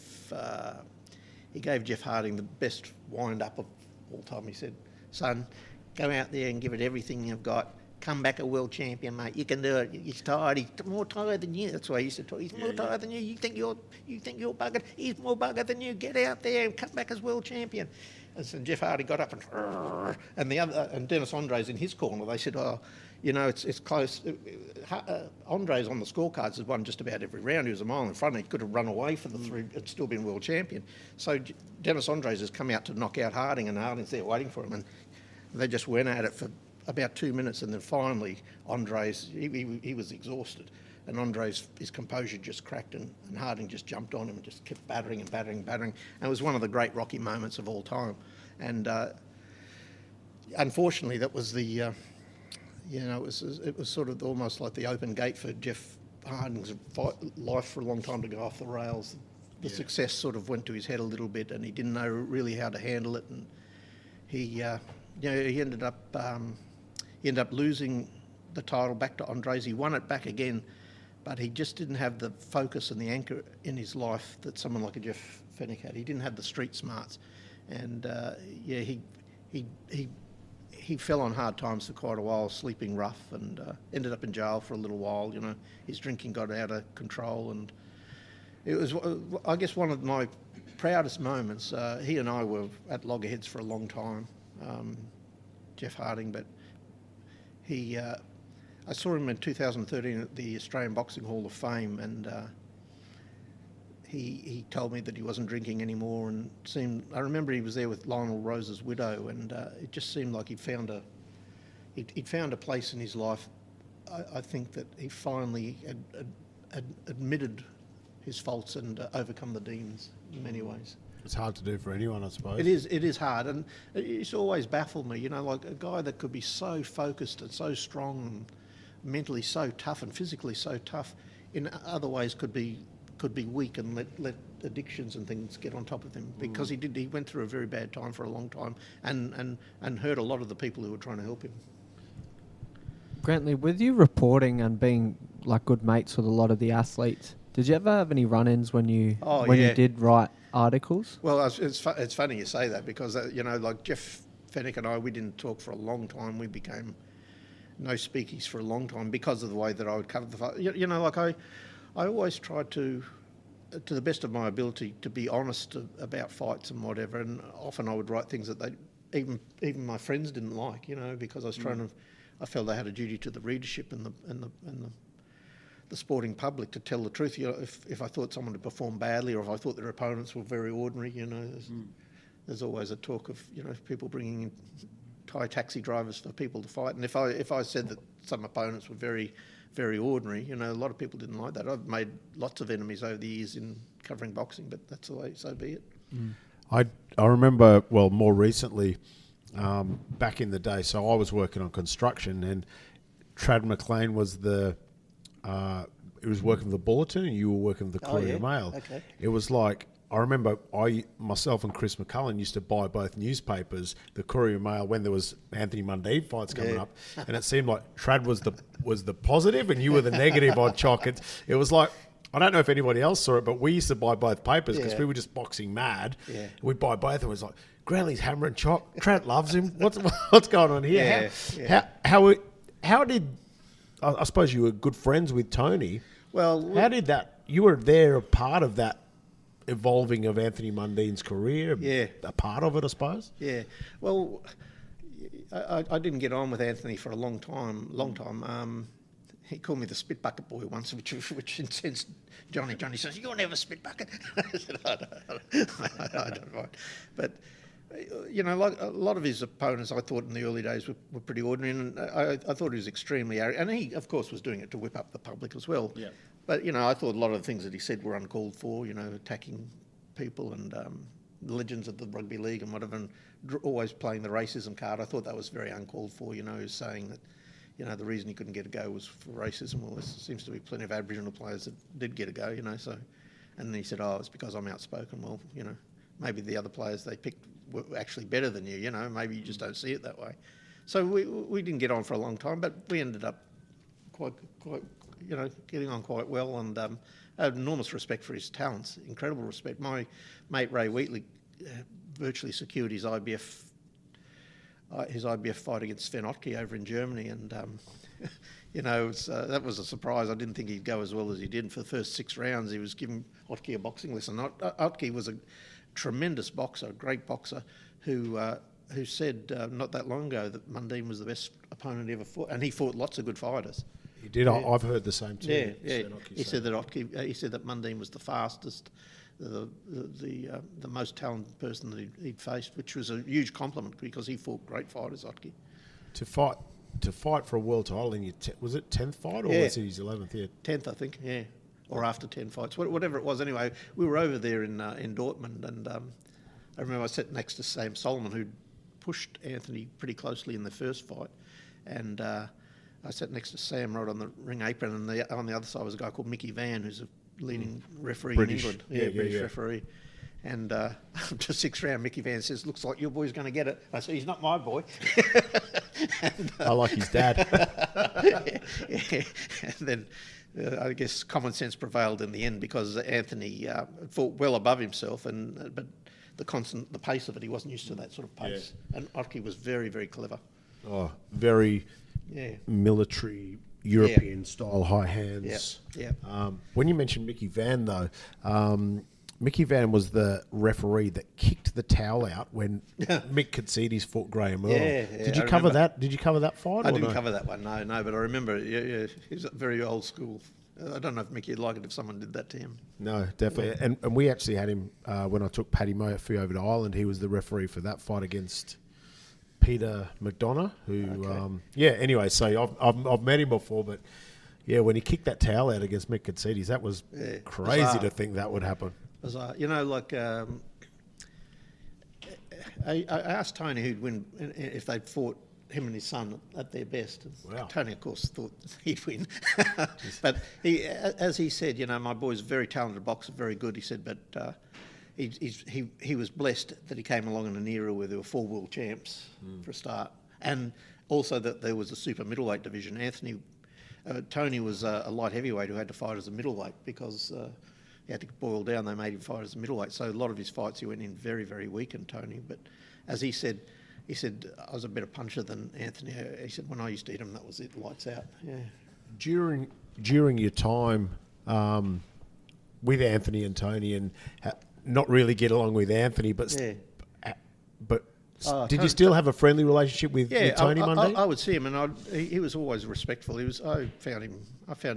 Jeff Harding the best wind up of all time. He said, "Son, go out there and give it everything you've got. Come back a world champion, mate. You can do it. He's tired. He's more tired than you." That's why he used to talk. He's more tired than you. You think you're buggered. He's more buggered than you. Get out there and come back as world champion. And Jeff Harding got up and Dennis Andres in his corner. They said, "Oh, you know, it's close." Andres on the scorecards has won just about every round. He was a mile in front. He could have run away for the three and still been world champion. So Dennis Andres has come out to knock out Harding, and Harding's there waiting for him. And they just went at it for about 2 minutes, and then finally Andres, he was exhausted, and Andres, his composure just cracked, and Harding just jumped on him and just kept battering. And it was one of the great Rocky moments of all time. And unfortunately, that was the, it was sort of almost like the open gate for Jeff Harding's life for a long time to go off the rails. The success sort of went to his head a little bit, and he didn't know really how to handle it, and he ended up losing the title back to Andres. He won it back again, but he just didn't have the focus and the anchor in his life that someone like a Jeff Fenech had. He didn't have the street smarts, and he fell on hard times for quite a while, sleeping rough, and ended up in jail for a little while. You know, his drinking got out of control, and it was, I guess, one of my proudest moments. He and I were at loggerheads for a long time, Jeff Harding, but I saw him in 2013 at the Australian Boxing Hall of Fame, and he told me that he wasn't drinking anymore, and I remember he was there with Lionel Rose's widow, and it just seemed like he'd found a place in his life. I think that he finally had admitted his faults and overcome the demons in many ways. It's hard to do for anyone, I suppose. It is hard, and it's always baffled me, you know, like a guy that could be so focused and so strong and mentally so tough and physically so tough, in other ways could be weak and let addictions and things get on top of him, because he went through a very bad time for a long time and hurt a lot of the people who were trying to help him. Grantlee, with you reporting and being like good mates with a lot of the athletes, did you ever have any run-ins when you did write articles? Well, it's funny you say that, because like Jeff Fenech and I, we didn't talk for a long time. We became no speakies for a long time because of the way that I would cover the fight. You know, like I always tried to the best of my ability, to be honest about fights and whatever. And often I would write things that even my friends didn't like, because I was I felt they had a duty to the readership and the sporting public to tell the truth. If I thought someone had performed badly, or if I thought their opponents were very ordinary, there's always a talk of people bringing in Thai taxi drivers for people to fight. And if I said that some opponents were very, very ordinary, a lot of people didn't like that. I've made lots of enemies over the years in covering boxing, but that's the way. So be it. I remember, well, more recently, back in the day. So I was working on construction, and Trad McLean was he was working for the Bulletin, and you were working for the Courier Mail. Okay. It was like, I remember myself and Chris McCullen used to buy both newspapers, the Courier Mail, when there was Anthony Mundine fights coming up, and it seemed like Trad was the positive and you were the negative on Chock. It was like, I don't know if anybody else saw it, but we used to buy both papers because we were just boxing mad. Yeah. We'd buy both, and it was like, Grantlee's hammering Chock. Trad loves him. What's going on here? How did I suppose you were good friends with Tony? Well, how did that? You were there, a part of that evolving of Anthony Mundine's career. Yeah, a part of it, I suppose. Yeah. Well, I didn't get on with Anthony for a long time. He called me the spit bucket boy once, which incensed Johnny. Johnny says, "You're never spit bucket." I said, I don't mind. But like a lot of his opponents, I thought in the early days were pretty ordinary, and I thought he was extremely arrogant. And he, of course, was doing it to whip up the public as well. Yeah. But I thought a lot of the things that he said were uncalled for. Attacking people and the legends of the rugby league and whatever, and always playing the racism card. I thought that was very uncalled for. He was saying that. The reason he couldn't get a go was for racism. Well, there seems to be plenty of Aboriginal players that did get a go, so... And then he said, it's because I'm outspoken. Well, maybe the other players they picked were actually better than you, Maybe you just don't see it that way. So we didn't get on for a long time, but we ended up quite getting on quite well, and I had enormous respect for his talents, incredible respect. My mate Ray Wheatley virtually secured his IBF fight against Fenech over in Germany, and that was a surprise. I didn't think he'd go as well as he did. And for the first 6 rounds, he was giving Otke a boxing lesson. Otke was a tremendous boxer, a great boxer, who said not that long ago that Mundine was the best opponent he ever fought, and he fought lots of good fighters. He did. Yeah. I've heard the same too. Yeah. He said that Mundine was the fastest, the most talented person that he'd faced, which was a huge compliment because he fought great fighters, Otke. To fight for a world title in your was it 10th fight or was it his 11th? Yeah, 10th, I think. Yeah, or after 10 fights, whatever it was. Anyway, we were over there in Dortmund, and I remember I sat next to Sam Solomon, who pushed Anthony pretty closely in the first fight, and I sat next to Sam right on the ring apron, and on the other side was a guy called Mickey Van, who's a leading referee British. in England. British referee. And after 6 round, Mickey Van says, "Looks like your boy's going to get it." I said, "He's not my boy." And, I like his dad. yeah. And then I guess common sense prevailed in the end because Anthony fought well above himself, but the pace of it, he wasn't used to that sort of pace. Yeah. And Otke was very, very clever. Oh, very military European style high hands. Yeah. When you mentioned Mickey Van, though, Mickey Van was the referee that kicked the towel out when Mick Katsides fought Graham Earl. Yeah, Did you cover that? Did you cover that fight? I didn't cover that one. No, but I remember. Yeah, he was very old school. I don't know if Mickey would like it if someone did that to him. No, definitely. Yeah. And we actually had him when I took Paddy Murphy over to Ireland. He was the referee for that fight against Peter McDonough, who, anyway, so I've met him before, but yeah, when he kicked that towel out against Mick Katsides, that was crazy bizarre. To think that would happen. Bizarre. I asked Tony who'd win if they'd fought him and his son at their best. Wow. Tony, of course, thought he'd win. But as he said, my boy's a very talented boxer, very good, he said, but he was blessed that he came along in an era where there were 4 world champs for a start, and also that there was a super middleweight division. Tony was a light heavyweight who had to fight as a middleweight because he had to boil down. They made him fight as a middleweight. So a lot of his fights he went in very, very weak in Tony. But as he said, I was a better puncher than Anthony. He said, when I used to hit him, that was it, lights out. Yeah. During your time with Anthony and Tony, and not really get along with Anthony, but Did you still have a friendly relationship with Tony Mundine? I would see him, and he was always respectful. I found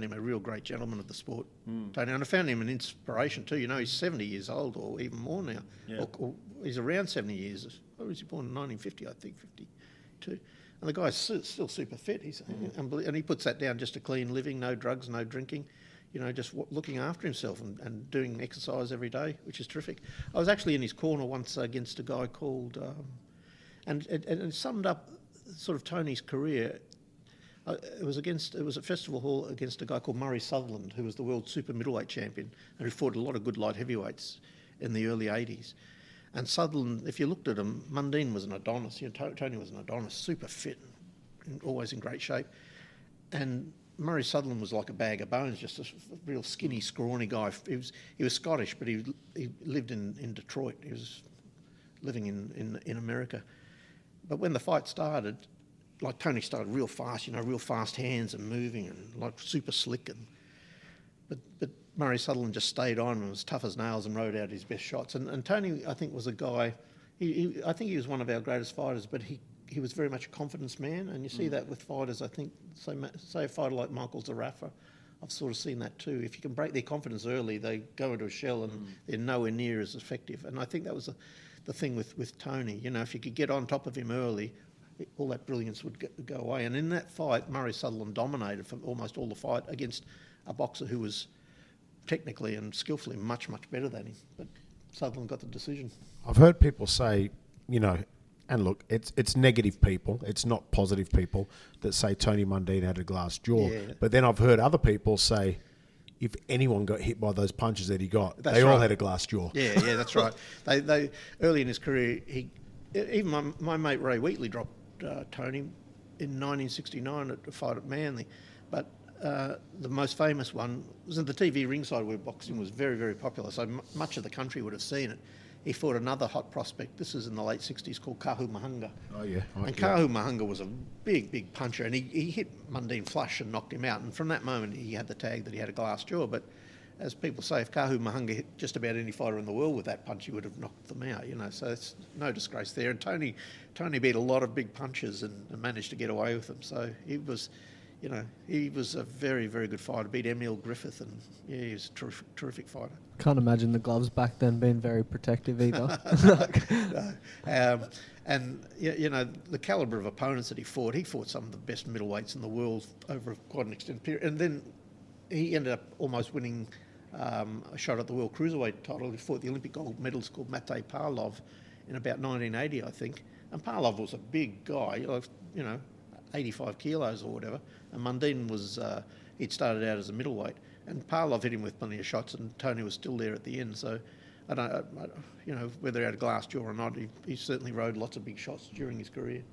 him a real great gentleman of the sport, Tony, and I found him an inspiration too. He's 70 years old, or even more now. Yeah. Or he's around 70 years. Or was he born in 1950? I think 52. And the guy's still super fit. He's and he puts that down just to clean living, no drugs, no drinking. Just looking after himself and doing exercise every day, which is terrific. I was actually in his corner once against a guy called. And it summed up sort of Tony's career. It was at Festival Hall against a guy called Murray Sutherland, who was the world super middleweight champion and who fought a lot of good light heavyweights in the early 80s. And Sutherland, if you looked at him, Mundine was an Adonis. Tony was an Adonis, super fit, and always in great shape. And Murray Sutherland was like a bag of bones, just a real skinny, scrawny guy. He was Scottish, but he lived in Detroit. He was living in America. But when the fight started, like Tony started real fast, real fast hands and moving and like super slick. But Murray Sutherland just stayed on and was tough as nails and rode out his best shots. And Tony, I think, was a guy, I think he was one of our greatest fighters, but he was very much a confidence man. And you see that with fighters, I think, say a fighter like Michael Zarafa, I've sort of seen that too. If you can break their confidence early, they go into a shell and they're nowhere near as effective. And I think that was the thing with Tony. If you could get on top of him early, all that brilliance would go away. And in that fight, Murray Sutherland dominated for almost all the fight against a boxer who was technically and skillfully much, much better than him. But Sutherland got the decision. I've heard people say, and look, it's negative people, it's not positive people that say Tony Mundine had a glass jaw. Yeah. But then I've heard other people say, if anyone got hit by those punches that he got, they all had a glass jaw. Yeah, that's right. They early in his career, even my mate Ray Wheatley dropped Tony in 1969 at a fight at Manly. But the most famous one was in the TV ringside where boxing was very, very popular, so much of the country would have seen it. He fought another hot prospect, this is in the late 60s, called Kahu Mahunga. Oh, yeah. Kahu Mahunga was a big, big puncher, and he hit Mundine flush and knocked him out. And from that moment, he had the tag that he had a glass jaw. But as people say, if Kahu Mahunga hit just about any fighter in the world with that punch, he would have knocked them out, So it's no disgrace there. And Tony beat a lot of big punches and managed to get away with them. So he was a very, very good fighter. Beat Emil Griffith, and he was a terrific fighter. Can't imagine the gloves back then being very protective either. No. And the calibre of opponents that he fought some of the best middleweights in the world over quite an extended period. And then he ended up almost winning a shot at the world cruiserweight title. He fought the Olympic gold medalist called Matej Parlov in about 1980, I think. And Parlov was a big guy, 85 kilos or whatever. And Mundine was, he'd started out as a middleweight. And Parlov hit him with plenty of shots, and Tony was still there at the end. So, I don't, whether he had a glass jaw or not, he certainly rode lots of big shots during his career.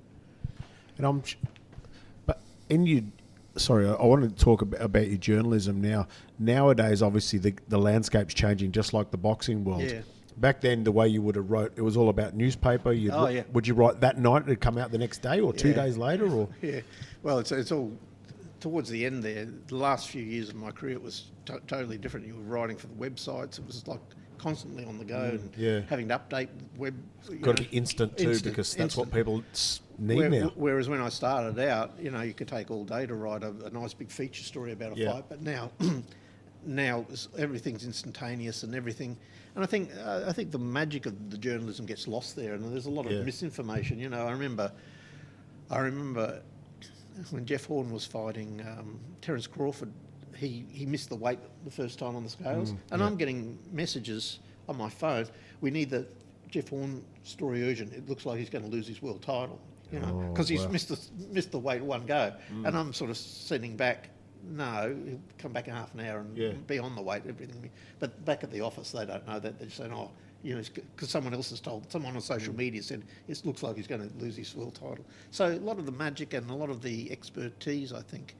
And I want to talk about your journalism now. Nowadays, obviously, the landscape's changing, just like the boxing world. Yeah. Back then, the way you would have wrote, it was all about newspaper. Yeah. Would you write that night? It'd come out the next day or 2 days later, or? Yeah. Well, it's all towards the end there. The last few years of my career, it was totally different. You were writing for the websites. It was like constantly on the go and having to update the web. Got to be instant too, because that's what people need now. Whereas when I started out, you could take all day to write a nice big feature story about a fight, but now everything's instantaneous and everything. And I think the magic of the journalism gets lost there, and there's a lot of misinformation. I remember when Jeff Horn was fighting Terence Crawford, he missed the weight the first time on the scales, and I'm getting messages on my phone. We need the Jeff Horn story urgent. It looks like he's going to lose his world title, because he's missed the weight one go, and I'm sort of sending back. No, he'll come back in half an hour and be on the weight, everything. But back at the office, they don't know that. They're saying, because someone else has told, someone on social media said, it looks like he's going to lose his world title. So a lot of the magic and a lot of the expertise, I think,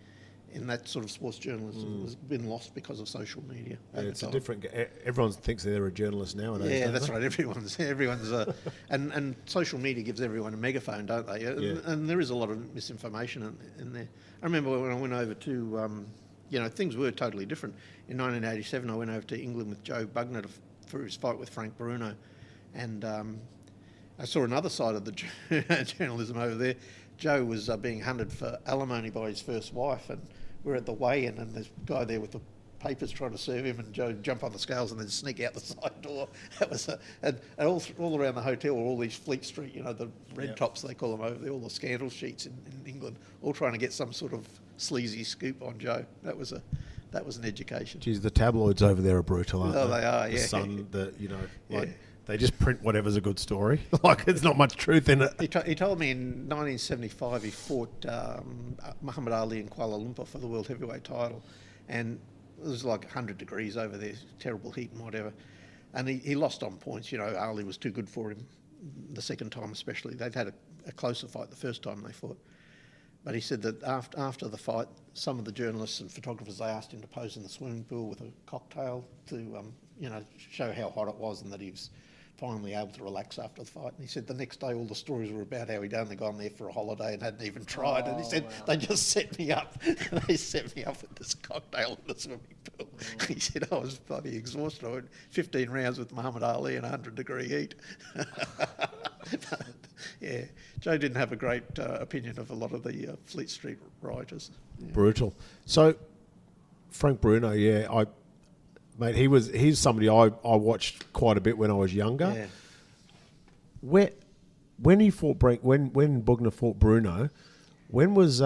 in that sort of sports journalism has been lost because of social media. Yeah, it's a different. Everyone thinks they're a journalist nowadays. Yeah, that's right. Everyone's and social media gives everyone a megaphone, don't they? And there is a lot of misinformation in there. I remember when I went over to, things were totally different. In 1987, I went over to England with Joe Bugner for his fight with Frank Bruno, and I saw another side of the journalism over there. Joe was being hunted for alimony by his first wife, and we're at the weigh-in, and there's a guy there with the papers trying to serve him, and Joe jump on the scales and then sneak out the side door. That was and all around the hotel were all these Fleet Street, the red tops they call them over there, all the scandal sheets in England, all trying to get some sort of sleazy scoop on Joe. That was an education. Geez, the tabloids over there are brutal, aren't they? Oh, they are, The yeah. Sun, Yeah. they just print whatever's a good story. Like, there's not much truth in it. He told me in 1975 he fought Muhammad Ali in Kuala Lumpur for the world heavyweight title, and it was like 100 degrees over there, terrible heat and whatever, and he lost on points. Ali was too good for him the second time especially. They'd had a closer fight the first time they fought. But he said that after the fight, some of the journalists and photographers, they asked him to pose in the swimming pool with a cocktail to, show how hot it was, and that he was finally able to relax after the fight. And he said the next day all the stories were about how he'd only gone there for a holiday and hadn't even tried. And he said, they just set me up. They set me up with this cocktail in the swimming pool. He said, I was bloody exhausted. I went 15 rounds with Muhammad Ali in 100-degree heat. But, yeah, Joe didn't have a great opinion of a lot of the Fleet Street writers. Yeah. Brutal. So, Frank Bruno, mate, he's somebody I watched quite a bit when I was younger. Yeah. When he fought when Bugner fought Bruno, when was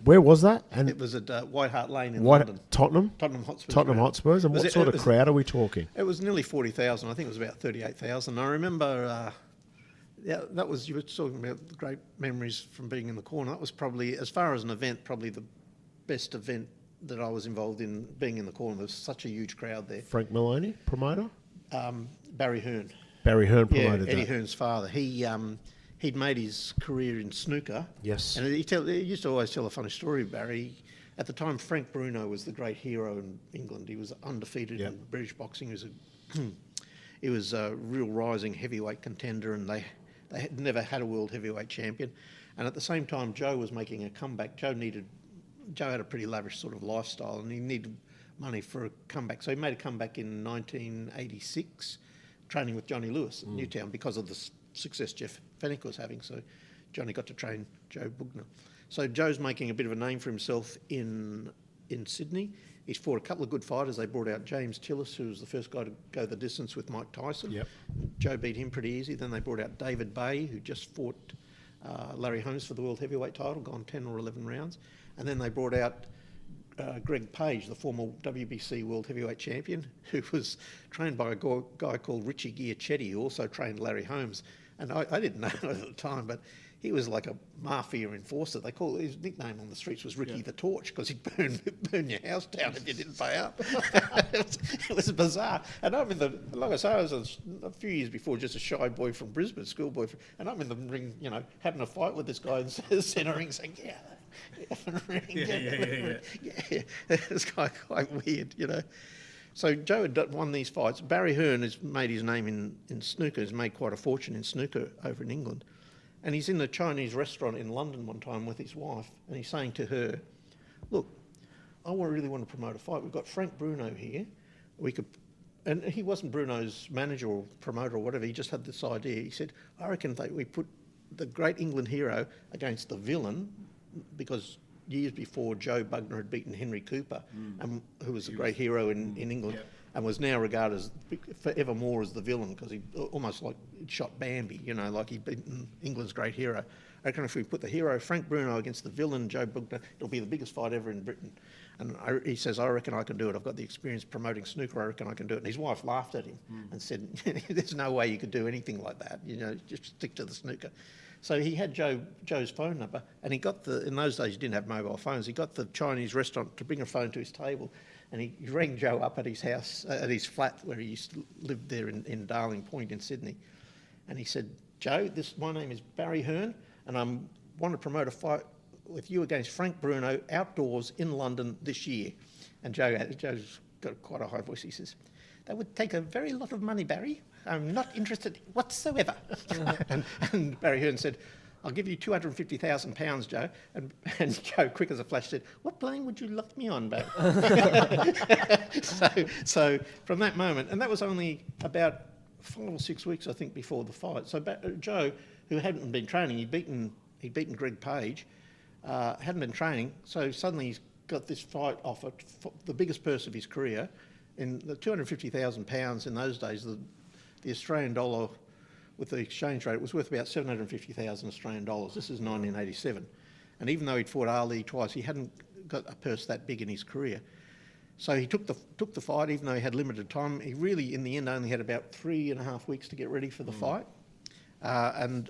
where was that? And it was at White Hart Lane in London. Tottenham Hotspurs. Hotspurs. And what sort of crowd are we talking? It was nearly 40,000. I think it was about 38,000. I remember. That was, you were talking about the great memories from being in the corner. That was probably, as far as an event, probably the best event that I was involved in, being in the corner. There was such a huge crowd there. Frank Maloney, promoter? Barry Hearn. Barry Hearn promoted that. Eddie Hearn's father. He'd made his career in snooker. Yes. And he used to always tell a funny story, Barry. At the time, Frank Bruno was the great hero in England. He was undefeated in British boxing. He was a real rising heavyweight contender, and they had never had a world heavyweight champion. And at the same time, Joe was making a comeback. Joe had a pretty lavish sort of lifestyle, and he needed money for a comeback. So he made a comeback in 1986, training with Johnny Lewis in Newtown because of the success Jeff Fenech was having. So Johnny got to train Joe Bugner. So Joe's making a bit of a name for himself in Sydney. He's fought a couple of good fighters. They brought out James Tillis, who was the first guy to go the distance with Mike Tyson. Yep. Joe beat him pretty easy. Then they brought out David Bay, who just fought Larry Holmes for the world heavyweight title, gone 10 or 11 rounds. And then they brought out Greg Page, the former WBC world heavyweight champion, who was trained by a guy called Richie Giachetti, who also trained Larry Holmes. And I didn't know at the time, but he was like a mafia enforcer. They call his nickname on the streets was Ricky the Torch, because he'd burn your house down if you didn't pay up. It was bizarre. And I'm in like I say, I was a few years before just a shy boy from Brisbane, schoolboy, and I'm in the ring, having a fight with this guy in the centre ring, saying, yeah. It was quite weird, So Joe had won these fights. Barry Hearn has made his name in snooker, has made quite a fortune in snooker over in England. And he's in a Chinese restaurant in London one time with his wife, and he's saying to her, look, I really want to promote a fight. We've got Frank Bruno here. And he wasn't Bruno's manager or promoter or whatever, he just had this idea. He said, I reckon we put the great England hero against the villain, because years before Joe Bugner had beaten Henry Cooper, who was a great hero in England, and was now regarded as forevermore as the villain, because he almost like shot Bambi, like he'd beaten England's great hero. I reckon if we put the hero Frank Bruno against the villain Joe Bugner, it'll be the biggest fight ever in Britain. And he says, I reckon I can do it. I've got the experience promoting snooker. I reckon I can do it. And his wife laughed at him and said, there's no way you could do anything like that. Just stick to the snooker. So he had Joe's phone number, and he got in those days you didn't have mobile phones, he got the Chinese restaurant to bring a phone to his table, and he rang Joe up at his house, at his flat where he used to live there in Darling Point in Sydney. And he said, Joe, my name is Barry Hearn, and I want to promote a fight with you against Frank Bruno outdoors in London this year. And Joe's got quite a high voice. He says, that would take a very lot of money, Barry. I'm not interested whatsoever. and Barry Hearn said, I'll give you £250,000, Joe. And Joe, quick as a flash, said, what plane would you lock me on, Barry? so from that moment, and that was only about 5 or 6 weeks, I think, before the fight. So Joe, who hadn't been training, he'd beaten Greg Page, hadn't been training, so suddenly he's got this fight offer, the biggest purse of his career, in the £250,000 in those days. The Australian dollar with the exchange rate was worth about 750,000 Australian dollars. This is 1987, and even though he'd fought Ali twice, he hadn't got a purse that big in his career. So he took the fight, even though he had limited time. He really, in the end, only had about 3.5 weeks to get ready for the fight, and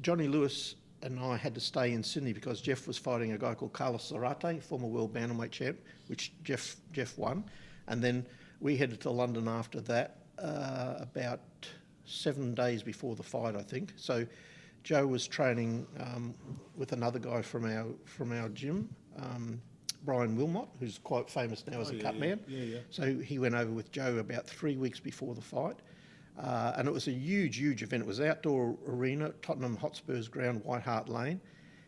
Johnny Lewis and I had to stay in Sydney because Jeff was fighting a guy called Carlos Zarate, former world bantamweight champ, which Jeff won. And then we headed to London after that, about 7 days before the fight, I think. So Joe was training with another guy from our gym, Brian Wilmot, who's quite famous now as a cut man. Yeah. So he went over with Joe about 3 weeks before the fight. And it was a huge, huge event. It was outdoor arena, Tottenham Hotspur's ground, White Hart Lane.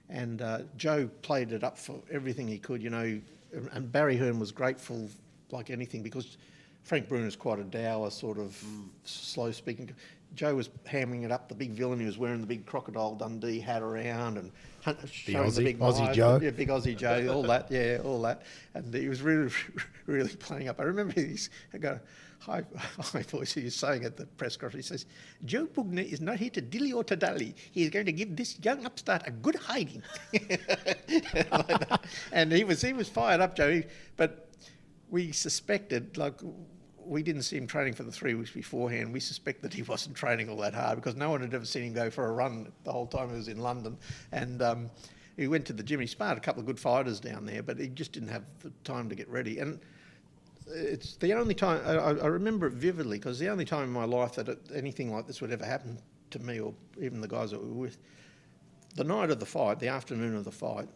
And Joe played it up for everything he could, and Barry Hearn was grateful like anything because Frank Bruno is quite a dour, sort of slow-speaking. Joe was hammering it up, the big villain. He was wearing the big Crocodile Dundee hat around and showing the big Aussie knife. Joe. Yeah, big Aussie Joe, all that. And he was really, really playing up. I remember he's got a high voice. He was saying at the press conference, he says, Joe Bugner is not here to dilly or to dally. He is going to give this young upstart a good hiding. Like that. And he was fired up, Joe. But we suspected, we didn't see him training for the 3 weeks beforehand. We suspect that he wasn't training all that hard because no one had ever seen him go for a run the whole time he was in London. And he went to the gym. He sparred a couple of good fighters down there, but he just didn't have the time to get ready. And it's the only time, I remember it vividly, because the only time in my life that anything like this would ever happen to me or even the guys that we were with. The night of the fight, the afternoon of the fight,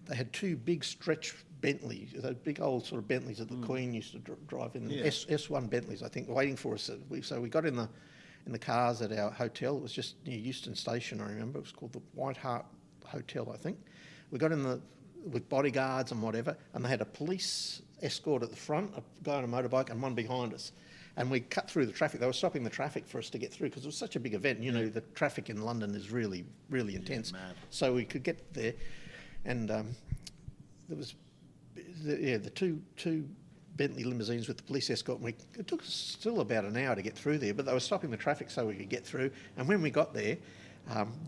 they had two big stretch Bentleys, those big old sort of Bentleys that the Queen used to drive in, S1 Bentleys, I think, waiting for us. So we got in the cars at our hotel. It was just near Euston Station, I remember. It was called the White Hart Hotel, I think. We got in with bodyguards and whatever, and they had a police escort at the front, a guy on a motorbike, and one behind us. And we cut through the traffic. They were stopping the traffic for us to get through because it was such a big event. The traffic in London is really, really intense. Mad. So we could get there, and there was the two Bentley limousines with the police escort. And it took us still about an hour to get through there, but they were stopping the traffic so we could get through. And when we got there,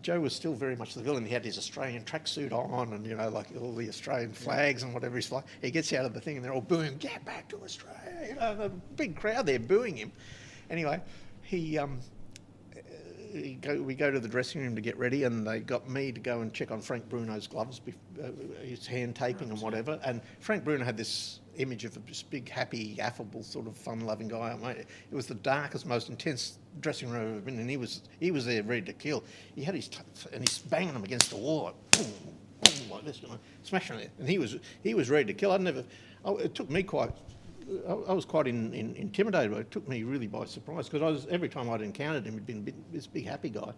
Joe was still very much the villain. He had his Australian tracksuit on and, like all the Australian flags and whatever he's flying. He gets out of the thing and they're all booing, "Get back to Australia!" The big crowd there booing him. Anyway, we go to the dressing room to get ready, and they got me to go and check on Frank Bruno's gloves, his hand taping and whatever. And Frank Bruno had this image of this big, happy, affable, sort of fun-loving guy. It was the darkest, most intense dressing room I've ever been in. He was there ready to kill. He had and he's banging them against the wall, like boom, boom, like this, smashing it. And he was ready to kill. It took me quite. I was quite intimidated. It took me really by surprise because every time I'd encountered him, he'd been this big happy guy.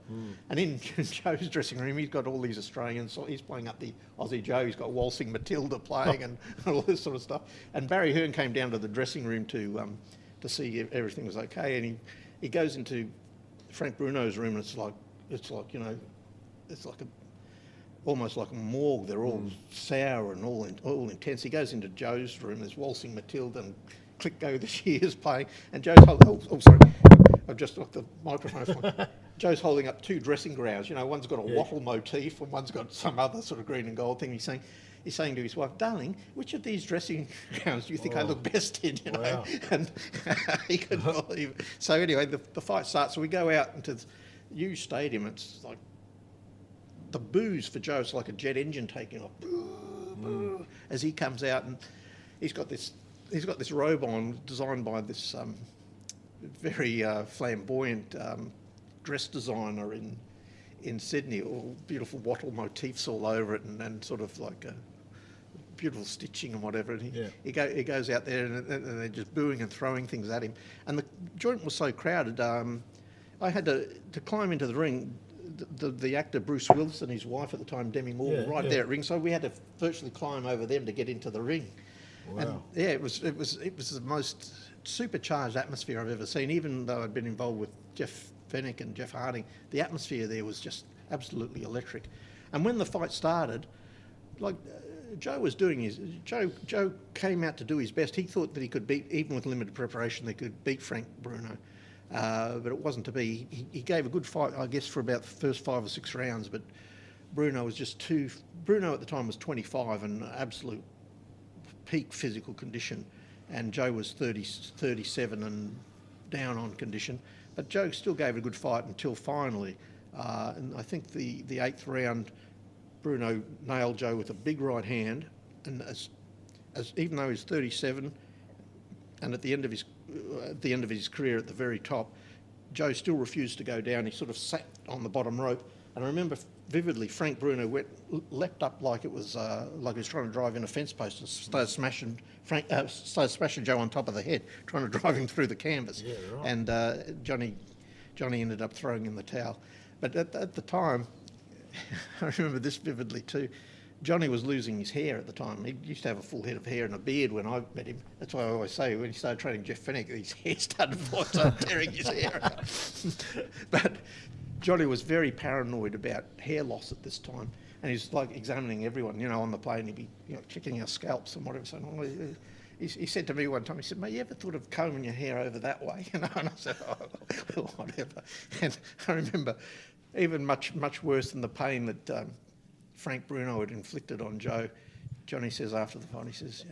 And in Joe's dressing room, he's got all these Australians. So he's playing up the Aussie Joe. He's got Waltzing Matilda playing and all this sort of stuff. And Barry Hearn came down to the dressing room to see if everything was okay. And he goes into Frank Bruno's room, and it's like almost like a morgue. They're all sour and all intense. He goes into Joe's room. There's Waltzing Matilda and Click Go the Shears playing. And Joe's holding... Oh, sorry. I've just knocked the microphone. Joe's holding up two dressing gowns. One's got a wattle motif and one's got some other sort of green and gold thing. He's saying to his wife, "Darling, which of these dressing gowns do you think I look best in?" Wow. And he couldn't believe it. So anyway, the fight starts. So we go out into the huge stadium. It's like... The boos for Joe's like a jet engine taking off, boo, boo, as he comes out, and he's got this robe on designed by this very flamboyant dress designer in Sydney, all beautiful wattle motifs all over it, and sort of like a beautiful stitching and whatever. And he goes out there and they're just booing and throwing things at him, and the joint was so crowded. I had to climb into the ring. The actor Bruce Willis and his wife at the time, Demi Moore, were right there at ring, so we had to virtually climb over them to get into the ring. Wow. And it was the most supercharged atmosphere I've ever seen. Even though I'd been involved with Jeff Fenech and Jeff Harding, the atmosphere there was just absolutely electric. And when the fight started, Joe was doing Joe came out to do his best. He thought that he could beat, even with limited preparation, they could beat Frank Bruno. But it wasn't to be. He gave a good fight, I guess, for about the first 5 or 6 rounds, but Bruno was just too... Bruno at the time was 25 and absolute peak physical condition, and Joe was 37 and down on condition. But Joe still gave a good fight until finally, and I think the 8th round, Bruno nailed Joe with a big right hand, and as even though he's 37, and at the end of his career at the very top, Joe still refused to go down. He sort of sat on the bottom rope, and I remember vividly Frank Bruno leapt up like it was like he was trying to drive in a fence post and started smashing Joe on top of the head, trying to drive him through the canvas. Yeah, right. And Johnny ended up throwing in the towel. But at the time, I remember this vividly too. Johnny was losing his hair at the time. He used to have a full head of hair and a beard when I met him. That's why I always say when he started training Jeff Fenech, his hair started to fall, started tearing his hair out. But Johnny was very paranoid about hair loss at this time, and he's like examining everyone, on the plane. He'd be, checking our scalps and whatever. So he said to me one time, he said, "Mate, you ever thought of combing your hair over that way?" And I said, "Oh, whatever." And I remember, even much worse than the pain that Frank Bruno had inflicted on Joe, Johnny says after the fight, he says,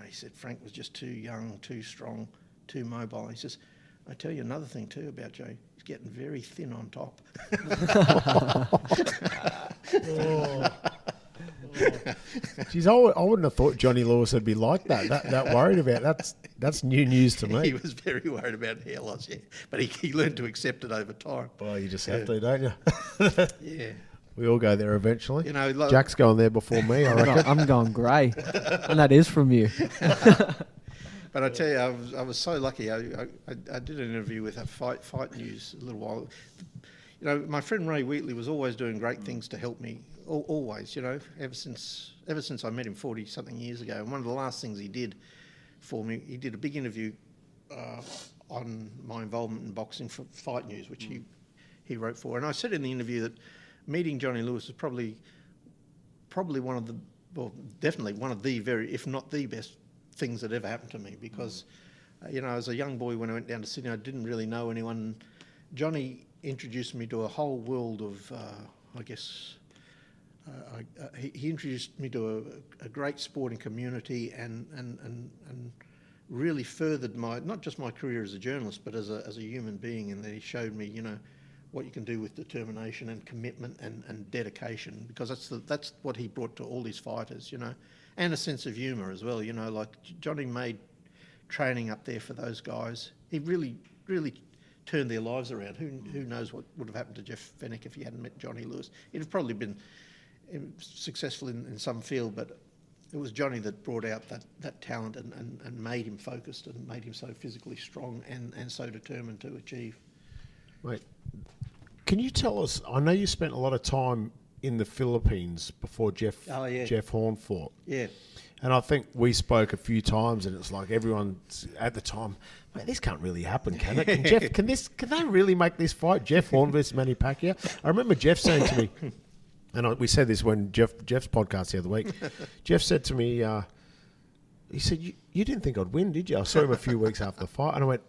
he said Frank was just too young, too strong, too mobile. He says, "I tell you another thing too about Joe. He's getting very thin on top." Geez, I wouldn't have thought Johnny Lewis would be like that worried about. That's new news to me. He was very worried about hair loss, yeah. But he learned to accept it over time. Well, you just have to, don't you? Yeah. We all go there eventually. Jack's going there before me, I reckon. I'm going grey, and that is from you. But I tell you, I was so lucky. I did an interview with Fight News a little while. My friend Ray Wheatley was always doing great things to help me. Always, ever since I met him 40-something years ago. And one of the last things he did for me, he did a big interview on my involvement in boxing for Fight News, which he wrote for. And I said in the interview that meeting Johnny Lewis was probably one of the, well, definitely one of the very, if not the best things that ever happened to me, because, as a young boy when I went down to Sydney, I didn't really know anyone. Johnny introduced me to a whole world of, he introduced me to a great sporting community and really furthered not just my career as a journalist, but as a human being, and that he showed me, what you can do with determination and commitment and dedication, because that's what he brought to all these fighters, and a sense of humour as well. Like Johnny made training up there for those guys. He really turned their lives around. Who knows what would have happened to Jeff Fenech if he hadn't met Johnny Lewis? He'd have probably been successful in some field, but it was Johnny that brought out that talent and made him focused and made him so physically strong and so determined to achieve. Wait, can you tell us, I know you spent a lot of time in the Philippines before Jeff Horn fought. Yeah. And I think we spoke a few times, and it's like everyone at the time, mate, this can't really happen, can it? Can they really make this fight? Jeff Horn versus Manny Pacquiao? I remember Jeff saying to me, and we said this when Jeff's podcast the other week. Jeff said to me, he said, you didn't think I'd win, did you? I saw him a few weeks after the fight, and I went,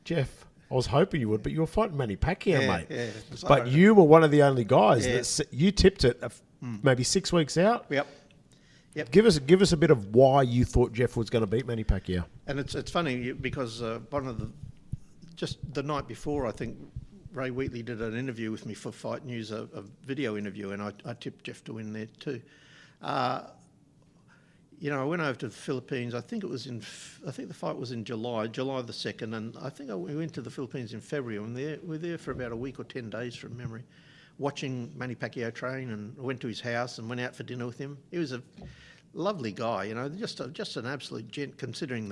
Jeff, I was hoping you would, but you were fighting Manny Pacquiao, mate. Yeah. But you were one of the only guys that you tipped it maybe 6 weeks out. Yep. Give us a bit of why you thought Jeff was going to beat Manny Pacquiao. And it's funny because just the night before, I think Ray Wheatley did an interview with me for Fight News, a video interview, and I tipped Jeff to win there too. I went over to the Philippines. I think the fight was in July the 2nd, and I think we went to the Philippines in February, and we were there for about a week or 10 days from memory, watching Manny Pacquiao train, and I went to his house and went out for dinner with him. He was a lovely guy, just an absolute gent, considering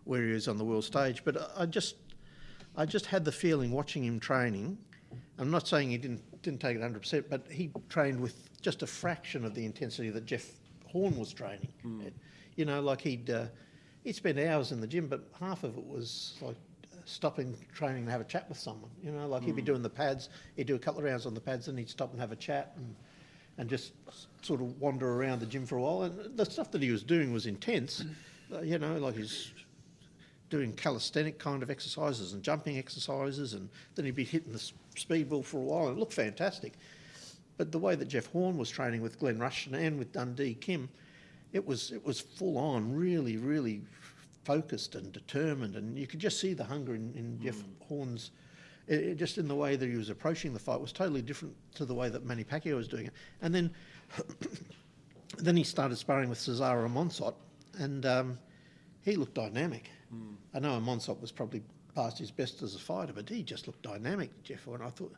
where he is on the world stage. But I just had the feeling watching him training. I'm not saying he didn't take it 100%, but he trained with just a fraction of the intensity that Jeff Horn was training. Like he'd spend hours in the gym, but half of it was like stopping training to have a chat with someone. You know, like he'd be doing the pads, he'd do a couple of rounds on the pads, and he'd stop and have a chat and just sort of wander around the gym for a while. And the stuff that he was doing was intense. You know, like he's doing calisthenic kind of exercises and jumping exercises, and then he'd be hitting the speedball for a while, and it looked fantastic. But the way that Jeff Horn was training with Glenn Rushton and with Dundee Kim, it was full on, really, really focused and determined, and you could just see the hunger in Jeff Horn's, just in the way that he was approaching the fight was totally different to the way that Manny Pacquiao was doing it. And then then he started sparring with Cesaro Monsot, and he looked dynamic. I know Monsot was probably past his best as a fighter, but he just looked dynamic, Jeff Horn. I thought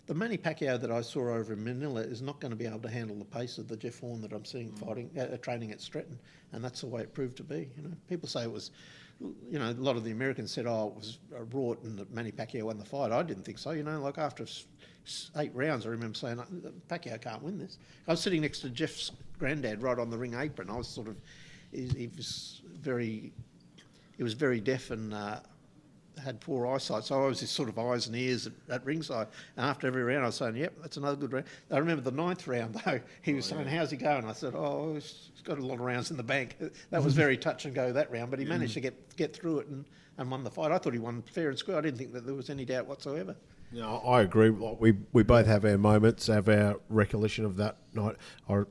the Manny Pacquiao that I saw over in Manila is not going to be able to handle the pace of the Jeff Horn that I'm seeing fighting, training at Stretton, and that's the way it proved to be. You know, people say it was, you know, a lot of the Americans said, "Oh, it was a rort and that Manny Pacquiao won the fight." I didn't think so. You know, like after 8 rounds, I remember saying, "Pacquiao can't win this." I was sitting next to Jeff's granddad right on the ring apron. I was sort of, he was very deaf and had poor eyesight, so I was his sort of eyes and ears at ringside. And after every round, I was saying, "Yep, that's another good round." I remember the 9th round though. He was saying, "How's he going?" I said, "Oh, he's got a lot of rounds in the bank." That was very touch and go that round, but he managed to get through it and won the fight. I thought he won fair and square. I didn't think that there was any doubt whatsoever. No, I agree. Like we both have our moments, have our recollection of that night. I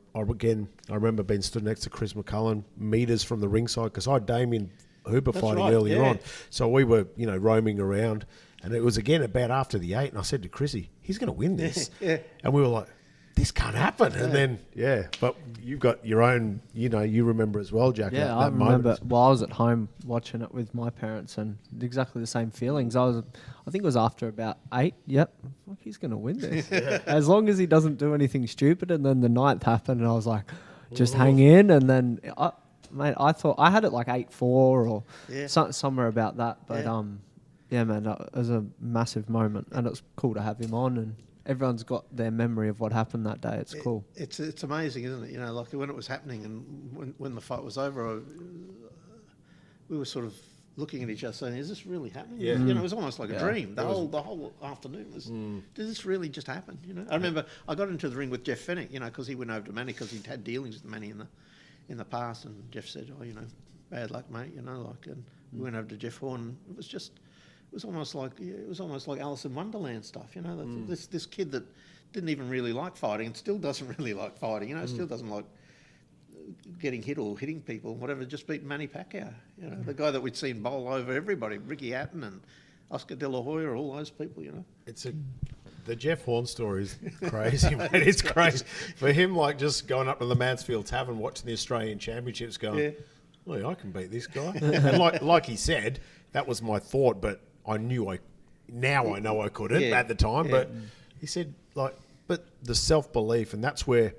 remember being stood next to Chris McCullen, metres from the ringside, because I had Damien Hooper fighting earlier on. So we were, you know, roaming around, and it was again about after the 8, and I said to Chrissy, "He's going to win this." And we were like, "This can't happen." And then, but you've got your own, you know, you remember as well, Jack. Yeah, I remember. Well, I was at home watching it with my parents, and exactly the same feelings. I think it was after about 8. Yep, he's going to win this, as long as he doesn't do anything stupid. And then the 9th happened, and I was like, "Just hang in." And then, mate, I thought I had it like 8-4 or somewhere about that. But yeah, man, that was a massive moment, and it's cool to have him on, and everyone's got their memory of what happened that day. It's cool. It's amazing, isn't it? You know, like when it was happening and when the fight was over, we were sort of looking at each other saying, "Is this really happening?" Yeah. You know, it was almost like a dream. The whole afternoon was, did this really just happen? You know, I remember I got into the ring with Jeff Fenech, you know, because he went over to Manny because he'd had dealings with Manny in the past, and Jeff said, "Oh, you know, bad luck, mate," you know, like, and we went over to Jeff Horn. It was almost like Alice in Wonderland stuff, you know. This kid that didn't even really like fighting and still doesn't really like fighting, you know, still doesn't like getting hit or hitting people, whatever. Just beat Manny Pacquiao, you know, the guy that we'd seen bowl over everybody, Ricky Hatton and Oscar De La Hoya, all those people, you know. The Jeff Horn story is crazy, mate. It's crazy. For him, like, just going up to the Mansfield Tavern, watching the Australian Championships, going, "Well, I can beat this guy." And like he said, that was my thought, but I knew now I know I couldn't at the time. But he said, like, but the self-belief, and that's where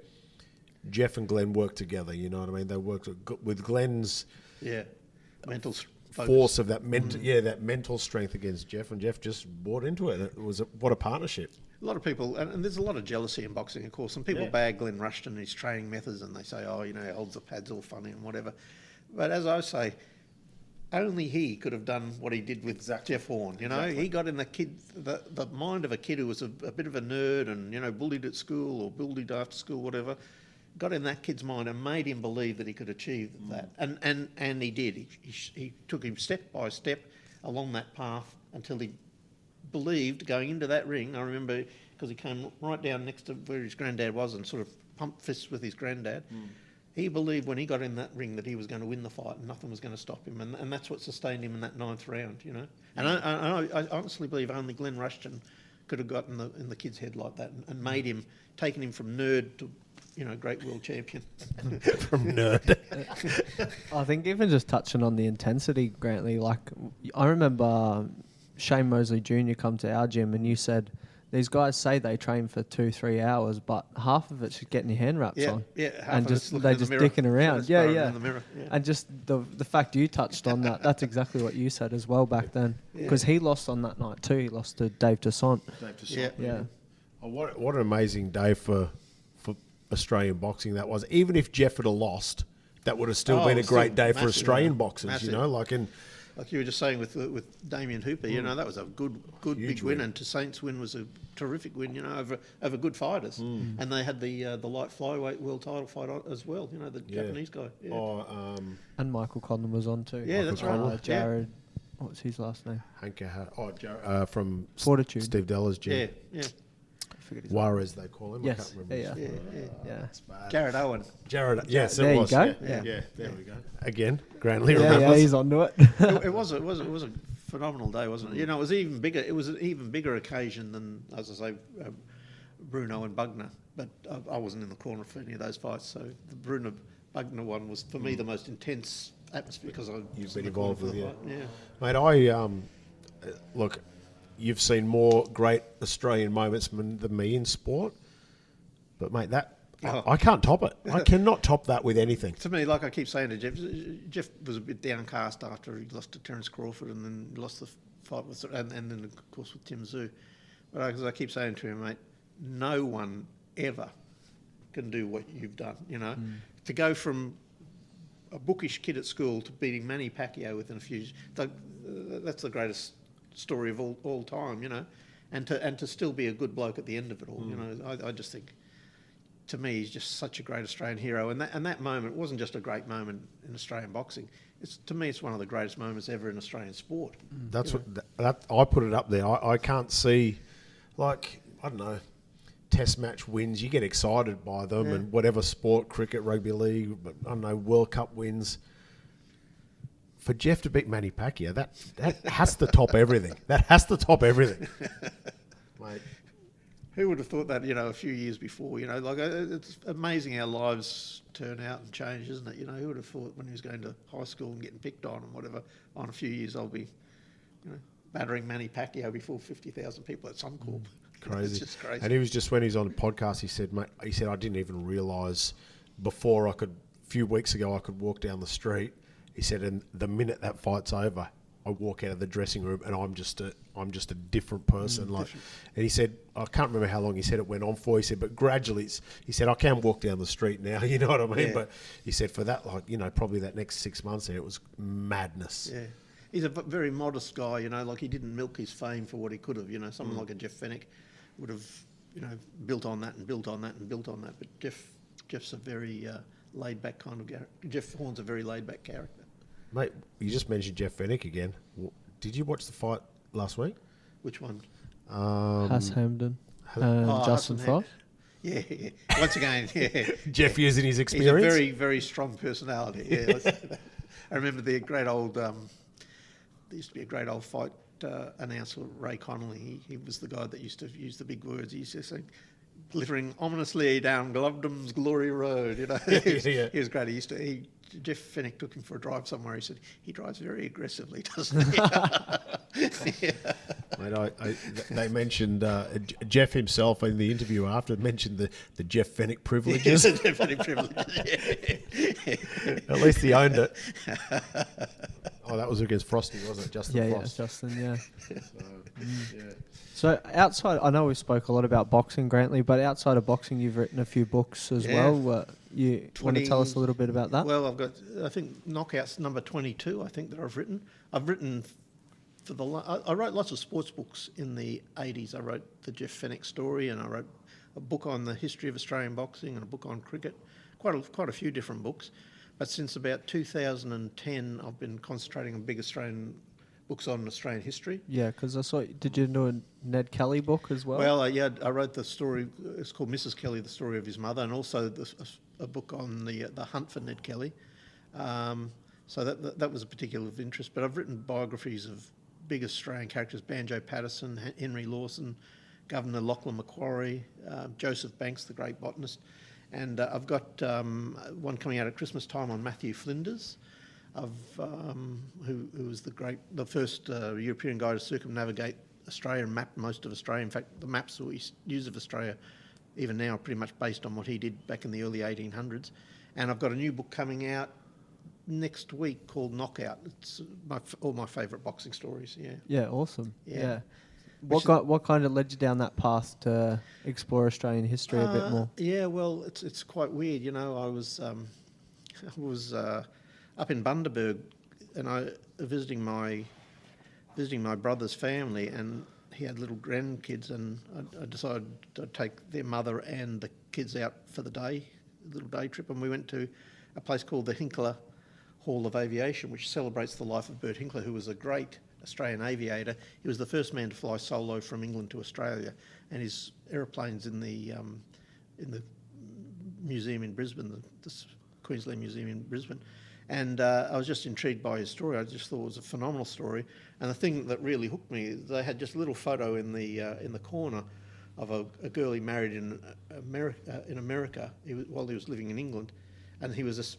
Jeff and Glenn work together, you know what I mean? They worked with Glenn's mental force of that mental strength against Jeff, and Jeff just bought into it. It was what a partnership. A lot of people, and there's a lot of jealousy in boxing, of course, and people bag Glenn Rushton and his training methods, and they say, "Oh, you know, he holds the pads all funny and whatever." But as I say, only he could have done what he did with Jeff Horn. You know, he got in the mind of a kid who was a bit of a nerd and, you know, bullied at school or bullied after school, whatever. Got in that kid's mind and made him believe that he could achieve that, and he did. He took him step by step along that path until he believed going into that ring. I remember because he came right down next to where his granddad was and sort of pumped fists with his granddad. He believed when he got in that ring that he was going to win the fight and nothing was going to stop him, and that's what sustained him in that 9th round, you know. And I honestly believe only Glenn Rushton could have gotten in the kid's head like that and made him, taken him from nerd to, you know, great world champion. From nerd. I think even just touching on the intensity, Grantlee, like I remember Shane Mosley Jr. come to our gym and you said, these guys say they train for 2-3 hours, but half of it's just getting your hand wraps on. And just they're just dicking around. And just the fact you touched on that's exactly what you said as well back then. Because he lost on that night too. He lost to Dave Toussaint. Oh, what an amazing day for Australian boxing that was. Even if Jeff had lost, that would have still Oh, been a still great day for massive, Australian yeah. boxers, Massive. you know, like Like you were just saying with Damien Hooper, you know, that was a good Huge big win, win. and to Saints win was a terrific win, you know, over good fighters, and they had the light flyweight world title fight on as well, you know, the Japanese guy. Yeah. Oh, And Michael Conlon was on too. Yeah, that's right. Yeah. Jared, what's his last name? from Fortitude. Steve Della's gym. Yeah. I forget his Juarez, they call him. I Yes. can't remember. Yeah. his- Yeah. That's bad. Jared Owen. Jared, yes, There it you was. go. Yeah, Yeah. there we go. Again, Grantlee Yeah, remembers. he's onto it. it was a phenomenal day, wasn't it? You know, it was even bigger. It was an even bigger occasion than, as I say, Bruno and Bugner. But I wasn't in the corner for any of those fights. So the Bruno Bugner one was for me the most intense atmosphere because You've been involved with it. Yeah. Mate, I look. You've seen more great Australian moments than me in sport, but mate, I can't top it. I cannot top that with anything. To me, like I keep saying to Jeff, Jeff was a bit downcast after he lost to Terence Crawford and then lost the fight with, and then of course with Tim Tszyu. But as I keep saying to him, mate, no one ever can do what you've done. You know, to go from a bookish kid at school to beating Manny Pacquiao within a few, that's the greatest story of all time. You know, and to still be a good bloke at the end of it all. You know, I just think, to me, he's just such a great Australian hero. And that moment wasn't just a great moment in Australian boxing. To me, it's one of the greatest moments ever in Australian sport. That's what I put it up there. I can't see, like, I don't know, Test match wins. You get excited by them, and whatever sport, cricket, rugby league, I don't know, World Cup wins. For Jeff to beat Manny Pacquiao, that has to top everything. That has to top everything, mate. Who would have thought that, you know, a few years before, you know, like it's amazing how lives turn out and change, isn't it? You know, who would have thought when he was going to high school and getting picked on and whatever, on a few years I'll be, you know, battering Manny Pacquiao before 50,000 people at Suncorp. Crazy. It's just crazy. And he was just, when he's on the podcast, he said, mate, I didn't even realise before a few weeks ago I could walk down the street. He said, and the minute that fight's over, I walk out of the dressing room and I'm just a different person. And he said, I can't remember how long he said it went on for. He said, but gradually, he said, I can walk down the street now. You know what I mean? Yeah. But he said, for that, like, you know, probably that next 6 months there, it was madness. Yeah. He's a very modest guy, you know, like he didn't milk his fame for what he could have, you know. Someone like a Jeff Fenech would have, you know, built on that and built on that and built on that. But Jeff's a very laid-back kind of character. Jeff Horn's a very laid-back character. Mate, you just mentioned Jeff Fenech again. Did you watch the fight last week? Which one? Haas Hamden and Justin Hassan Foss. Yeah. Once again, yeah. Jeff using his He's a experience? very, very strong personality. Yeah, I remember the great old. There used to be a great old fight announcer, Ray Connolly. He was the guy that used to use the big words. He used to say, "Glittering ominously down Glovedham's glory road." You know, he was great. Jeff Fenech took him for a drive somewhere. He said he drives very aggressively, doesn't he? Yeah. Mate, they mentioned Jeff himself in the interview after mentioned the Jeff Fenech privileges. Jeff Fenech privileges. At least he owned it. Oh, that was against Frosty, wasn't it? Justin Yeah, Frost. Justin, yeah. Yeah. So outside, I know we spoke a lot about boxing, Grantlee, but outside of boxing, you've written a few books as well. You want to tell us a little bit about that? Well, I've got, I think, Knockouts number 22, I think, that I've written. I've written for I wrote lots of sports books in the 80s. I wrote the Jeff Fenech story, and I wrote a book on the history of Australian boxing and a book on cricket, quite a few different books. But since about 2010, I've been concentrating on big Australian books on Australian history. Yeah, because I saw, did you do a Ned Kelly book as well? Well, I wrote the story, it's called Mrs. Kelly, the story of his mother, and also a book on the hunt for Ned Kelly. So that was a particular of interest. But I've written biographies of big Australian characters: Banjo Patterson, Henry Lawson, Governor Lachlan Macquarie, Joseph Banks, the great botanist. And I've got one coming out at Christmas time on Matthew Flinders, who was the first European guy to circumnavigate Australia and map most of Australia. In fact, the maps that we use of Australia even now are pretty much based on what he did back in the early 1800s. And I've got a new book coming out next week called Knockout. It's all my favourite boxing stories. Yeah. Yeah, awesome. Yeah. What kind of led you down that path to explore Australian history a bit more? Yeah, well, it's quite weird. You know, I was was up in Bundaberg, and I visiting my brother's family, and he had little grandkids, and I decided to take their mother and the kids out for the day, a little day trip, and we went to a place called the Hinkler Hall of Aviation, which celebrates the life of Bert Hinkler, who was a great Australian aviator. He was the first man to fly solo from England to Australia, and his aeroplane's in the museum in Brisbane, the Queensland Museum in Brisbane. And I was just intrigued by his story. I just thought it was a phenomenal story. And the thing that really hooked me, they had just a little photo in the corner of a girl he married in America while he was living in England, and he was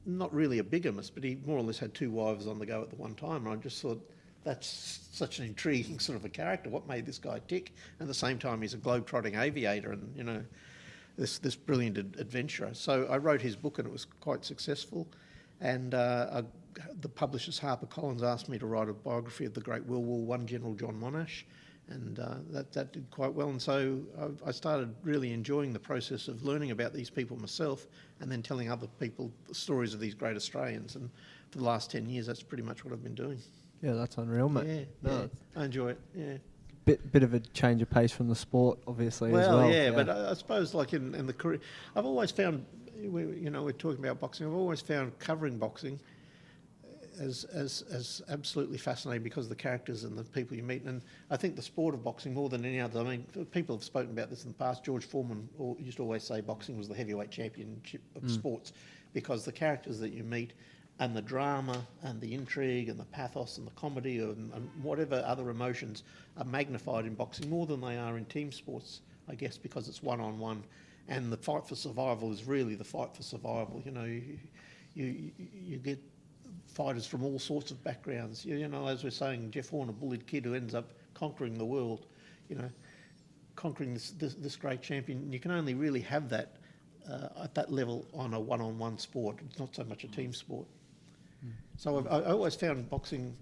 not really a bigamist, but he more or less had two wives on the go at the one time. And I just thought, that's such an intriguing sort of a character. What made this guy tick? And at the same time, he's a globe-trotting aviator, and this brilliant adventurer. So I wrote his book, and it was quite successful. And the publishers HarperCollins asked me to write a biography of the great World War I General John Monash, and that did quite well. And so I started really enjoying the process of learning about these people myself, and then telling other people the stories of these great Australians. And for the last 10 years, that's pretty much what I've been doing. Yeah, that's unreal, mate. Yeah, I enjoy it. Yeah. Bit of a change of pace from the sport, obviously, as well. Yeah, but I suppose like in the career, I've always found, we're talking about boxing, I've always found covering boxing as absolutely fascinating because of the characters and the people you meet. And I think the sport of boxing, more than any other, I mean, people have spoken about this in the past. George Foreman used to always say boxing was the heavyweight championship of sports, because the characters that you meet and the drama and the intrigue and the pathos and the comedy and whatever other emotions are magnified in boxing more than they are in team sports, I guess, because it's one-on-one. And the fight for survival is really the fight for survival. You get fighters from all sorts of backgrounds. As we're saying, Jeff Horn, a bullied kid who ends up conquering the world, conquering this great champion. You can only really have that at that level on a one-on-one sport. It's not so much a team sport. So I always found boxing,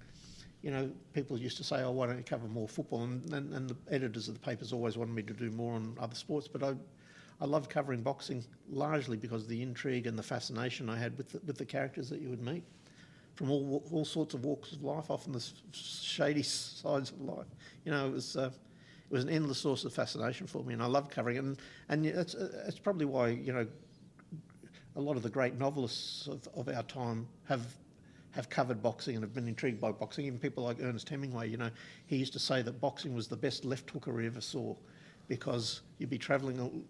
people used to say, why don't you cover more football? And the editors of the papers always wanted me to do more on other sports. But I loved covering boxing largely because of the intrigue and the fascination I had with the characters that you would meet from all sorts of walks of life, often the shady sides of life. It was an endless source of fascination for me, and I loved covering it. And it's probably why, a lot of the great novelists of our time have covered boxing and have been intrigued by boxing. Even people like Ernest Hemingway, he used to say that boxing was the best left hooker he ever saw, because you'd be travelling,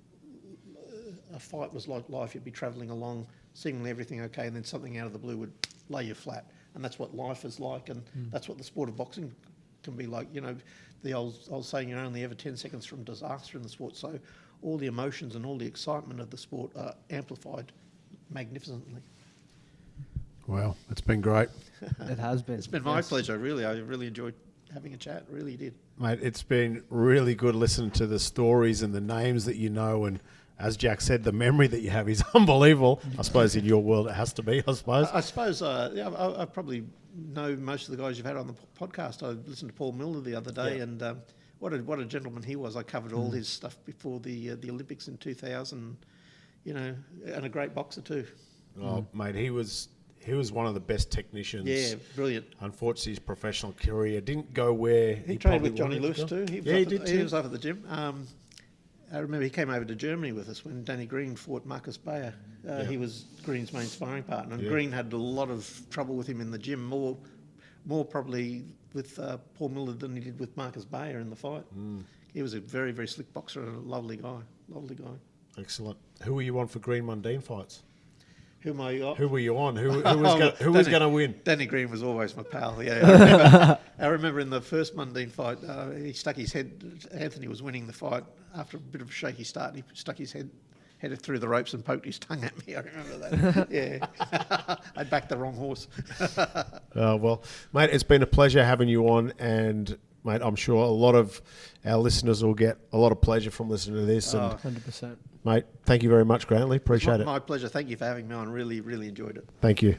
a fight was like life, you'd be travelling along, seemingly everything okay, and then something out of the blue would lay you flat. And that's what life is like, and that's what the sport of boxing can be like. The old saying, you're only ever 10 seconds from disaster in the sport. So all the emotions and all the excitement of the sport are amplified magnificently. Wow, it's been great. It has been. It's been my pleasure, really. I really enjoyed having a chat, really did. Mate, it's been really good listening to the stories and the names that you know, and as Jack said, the memory that you have is unbelievable. I suppose in your world it has to be, I suppose. I suppose, I probably know most of the guys you've had on the podcast. I listened to Paul Milner the other day, and what a gentleman he was. I covered all his stuff before the Olympics in 2000, and a great boxer too. Oh, mate, he was one of the best technicians. Yeah, brilliant. Unfortunately, his professional career didn't go where he trained with Johnny Lewis too. He was up at the gym. I remember he came over to Germany with us when Danny Green fought Marcus Bayer. He was Green's main sparring partner, and Green had a lot of trouble with him in the gym, more probably with Paul Milner than he did with Marcus Bayer in the fight. He was a very, very slick boxer and a lovely guy. Excellent. Who were you on for Green Mundine fights? Who am I on? Who were you on? Who was going to win? Danny Green was always my pal. Yeah, I remember in the first Mundine fight, he stuck his head. Anthony was winning the fight after a bit of a shaky start. And he stuck his head through the ropes and poked his tongue at me. I remember that. Yeah, I backed the wrong horse. Well, mate, it's been a pleasure having you on, and mate, I'm sure a lot of our listeners will get a lot of pleasure from listening to this. And 100%. Mate, thank you very much, Grantlee. Appreciate it. My pleasure. Thank you for having me on. Really, really enjoyed it. Thank you.